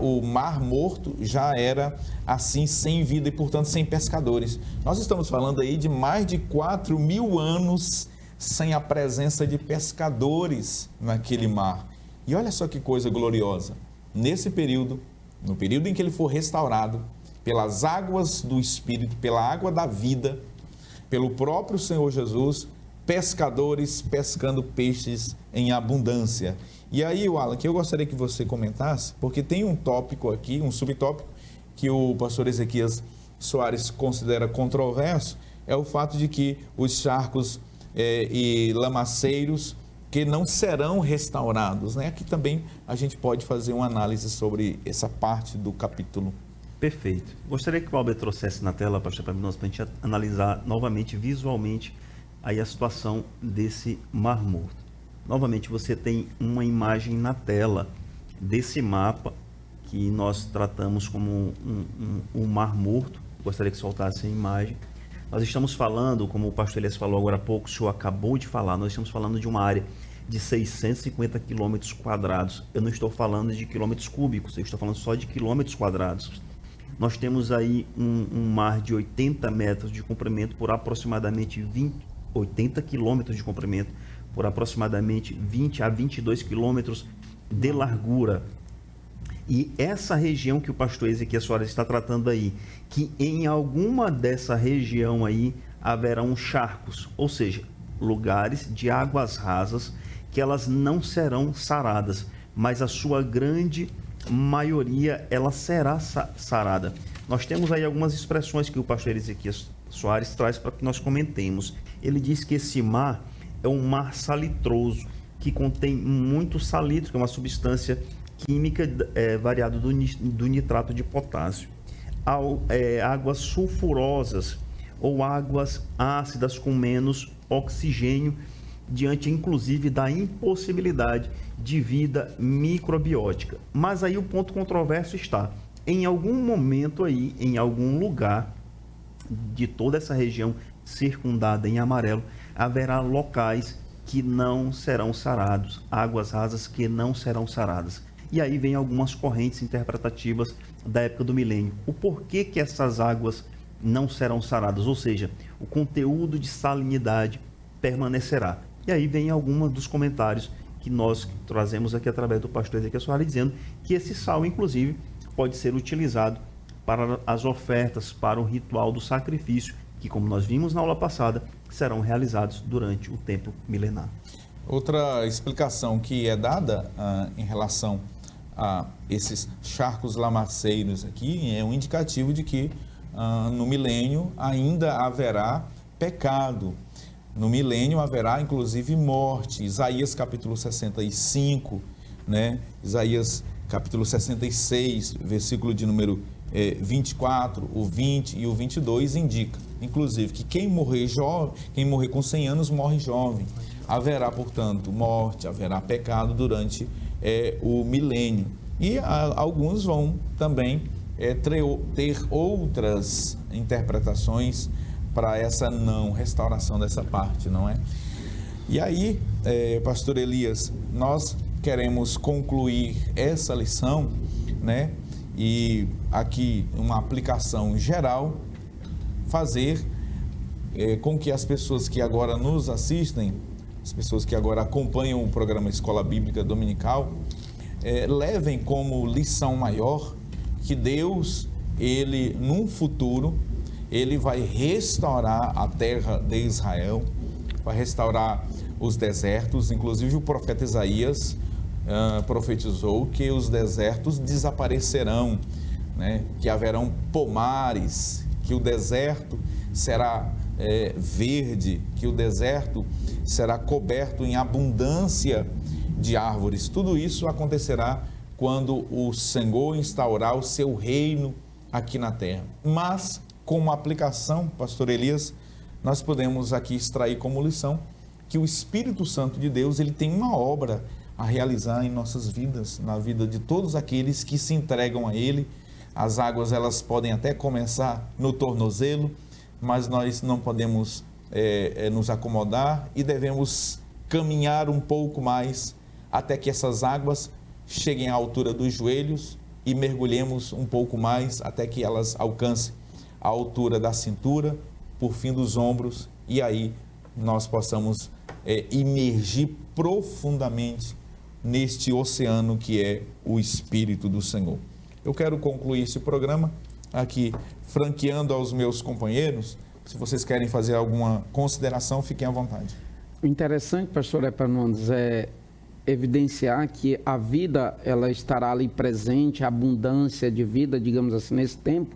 o Mar Morto já era assim, sem vida e, portanto, sem pescadores. Nós estamos falando aí de mais de 4.000 anos sem a presença de pescadores naquele mar. E olha só que coisa gloriosa. Nesse período, no período em que ele for restaurado, pelas águas do Espírito, pela água da vida, pelo próprio Senhor Jesus, pescadores pescando peixes em abundância. E aí, Alan, que eu gostaria que você comentasse, porque tem um tópico aqui, um subtópico, que o pastor Ezequias Soares considera controverso, é o fato de que os charcos e lamaceiros que não serão restaurados, né? Aqui também a gente pode fazer uma análise sobre essa parte do capítulo. Perfeito. Gostaria que o Albert trouxesse na tela, pastor, para a gente analisar novamente, visualmente, aí a situação desse Mar Morto. Novamente, você tem uma imagem na tela desse mapa que nós tratamos como um Mar Morto. Gostaria que soltasse a imagem. Nós estamos falando, como o pastor Elias falou agora há pouco, o senhor acabou de falar, nós estamos falando de uma área de 650 quilômetros quadrados. Eu não estou falando de quilômetros cúbicos, eu estou falando só de quilômetros quadrados. Nós temos aí um mar de 80 metros de comprimento por aproximadamente 80 quilômetros de comprimento, por aproximadamente 20 a 22 quilômetros de largura. E essa região que o pastor Ezequias Soares está tratando aí, que em alguma dessa região aí haverão charcos, ou seja, lugares de águas rasas que elas não serão saradas, mas a sua grande maioria ela será sarada. Nós temos aí algumas expressões que o pastor Ezequias Soares traz para que nós comentemos. Ele diz que esse mar é um mar salitroso, que contém muito salitro, que é uma substância química variada do nitrato de potássio. Águas sulfurosas ou águas ácidas com menos oxigênio, diante inclusive da impossibilidade de vida microbiótica. Mas aí o ponto controverso está, em algum momento aí, em algum lugar de toda essa região circundada em amarelo, haverá locais que não serão sarados, águas rasas que não serão saradas. E aí vem algumas correntes interpretativas da época do milênio. O porquê que essas águas não serão saradas, ou seja, o conteúdo de salinidade permanecerá. E aí vem alguns dos comentários que nós trazemos aqui através do pastor Ezequias Soares, dizendo que esse sal, inclusive, pode ser utilizado para as ofertas, para o ritual do sacrifício, que, como nós vimos na aula passada, serão realizados durante o tempo milenar. Outra explicação que é dada em relação a esses charcos lamaceiros aqui é um indicativo de que no milênio ainda haverá pecado. No milênio haverá inclusive morte. Isaías capítulo 65, né? Isaías capítulo 66, versículo de número 24, o 20 e o 22 indica, inclusive, que quem morrer com 100 anos morre jovem. Haverá, portanto, morte, haverá pecado durante o milênio. E alguns vão também ter outras interpretações para essa não restauração dessa parte, não é? E aí, pastor Elias, nós queremos concluir essa lição, né? E aqui uma aplicação geral, fazer com que as pessoas que agora nos assistem, as pessoas que agora acompanham o programa Escola Bíblica Dominical, levem como lição maior que Deus, Ele, num futuro, Ele vai restaurar a terra de Israel, vai restaurar os desertos. Inclusive o profeta Isaías profetizou que os desertos desaparecerão, né? Que haverão pomares, que o deserto será verde, que o deserto será coberto em abundância de árvores. Tudo isso acontecerá quando o Senhor instaurar o seu reino aqui na terra. Mas, com uma aplicação, pastor Elias, nós podemos aqui extrair como lição que o Espírito Santo de Deus, ele tem uma obra a realizar em nossas vidas, na vida de todos aqueles que se entregam a ele. As águas, elas podem até começar no tornozelo, mas nós não podemos nos acomodar e devemos caminhar um pouco mais até que essas águas cheguem à altura dos joelhos e mergulhemos um pouco mais até que elas alcancem a altura da cintura, por fim dos ombros, e aí nós possamos imergir profundamente neste oceano que é o Espírito do Senhor. Eu quero concluir esse programa aqui, franqueando aos meus companheiros. Se vocês querem fazer alguma consideração, fiquem à vontade. O interessante, pastor Epaminondas, é evidenciar que a vida, ela estará ali presente, a abundância de vida, digamos assim, nesse tempo,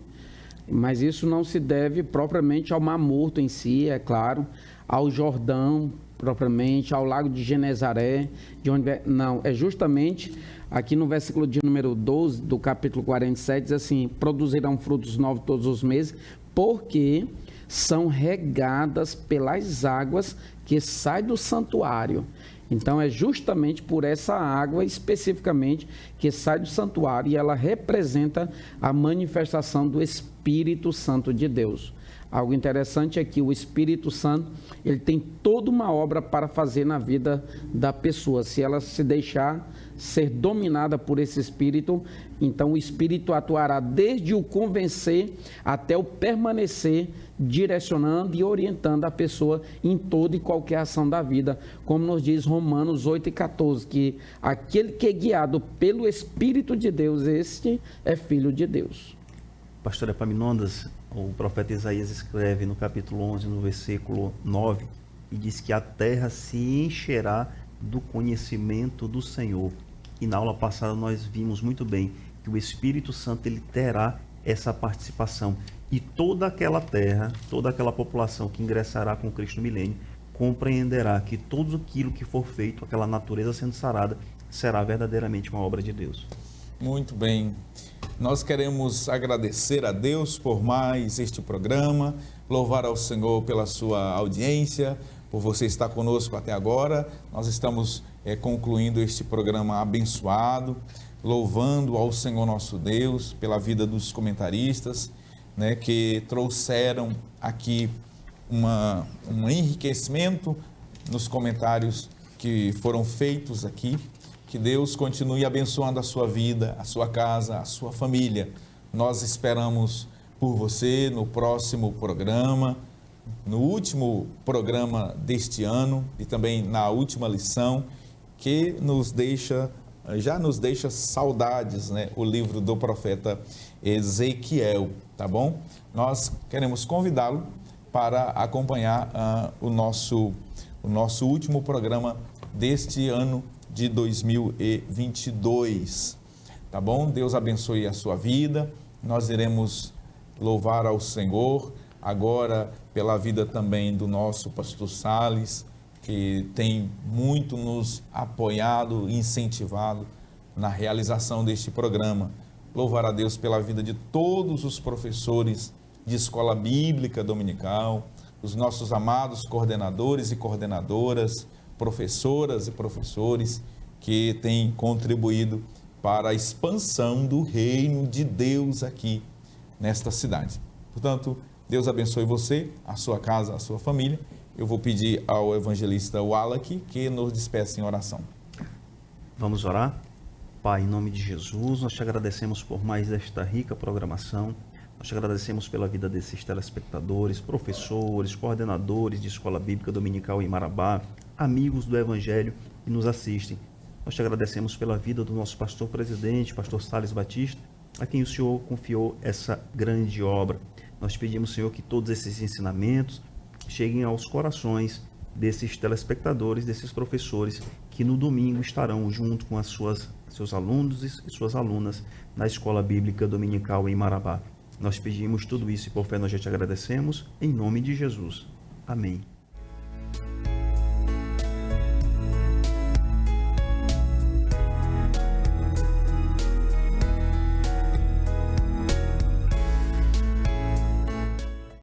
mas isso não se deve propriamente ao Mar Morto em si, é claro, ao Jordão propriamente, ao Lago de Genezaré, de onde não, é justamente aqui no versículo de número 12 do capítulo 47, diz assim: produzirão frutos novos todos os meses, porque são regadas pelas águas que saem do santuário. Então é justamente por essa água especificamente que sai do santuário, e ela representa a manifestação do Espírito Santo de Deus. Algo interessante é que o Espírito Santo, ele tem toda uma obra para fazer na vida da pessoa. Se ela se deixar ser dominada por esse Espírito, então o Espírito atuará desde o convencer até o permanecer, direcionando e orientando a pessoa em toda e qualquer ação da vida. Como nos diz Romanos 8:14, que aquele que é guiado pelo Espírito de Deus, este é filho de Deus. Pastor Epaminondas, o profeta Isaías escreve no capítulo 11, no versículo 9, e diz que a terra se encherá do conhecimento do Senhor. E na aula passada nós vimos muito bem que o Espírito Santo, ele terá essa participação. E toda aquela terra, toda aquela população que ingressará com Cristo no milênio, compreenderá que tudo aquilo que for feito, aquela natureza sendo sarada, será verdadeiramente uma obra de Deus. Muito bem. Nós queremos agradecer a Deus por mais este programa, louvar ao Senhor pela sua audiência, por você estar conosco até agora. Nós estamos concluindo este programa abençoado, louvando ao Senhor nosso Deus pela vida dos comentaristas, né, que trouxeram aqui um enriquecimento nos comentários que foram feitos aqui. Que Deus continue abençoando a sua vida, a sua casa, a sua família. Nós esperamos por você no próximo programa, no último programa deste ano e também na última lição, que já nos deixa saudades, né? O livro do profeta Ezequiel, tá bom? Nós queremos convidá-lo para acompanhar o nosso último programa deste ano de 2022, tá bom? Deus abençoe a sua vida. Nós iremos louvar ao Senhor agora pela vida também do nosso pastor Salles, que tem muito nos apoiado, incentivado na realização deste programa. Louvar a Deus pela vida de todos os professores de escola bíblica dominical, os nossos amados coordenadores e coordenadoras, professoras e professores que têm contribuído para a expansão do reino de Deus aqui nesta cidade. Portanto, Deus abençoe você, a sua casa, a sua família. Eu vou pedir ao evangelista Wallach que nos despeça em oração. Vamos orar? Pai, em nome de Jesus, nós te agradecemos por mais esta rica programação. Nós te agradecemos pela vida desses telespectadores, professores, coordenadores de escola bíblica dominical em Marabá, amigos do Evangelho que nos assistem. Nós te agradecemos pela vida do nosso pastor presidente, pastor Salles Batista, a quem o Senhor confiou essa grande obra. Nós te pedimos, Senhor, que todos esses ensinamentos cheguem aos corações desses telespectadores, desses professores que no domingo estarão junto com seus alunos e suas alunas na Escola Bíblica Dominical em Marabá. Nós pedimos tudo isso e por fé nós já te agradecemos, em nome de Jesus. Amém.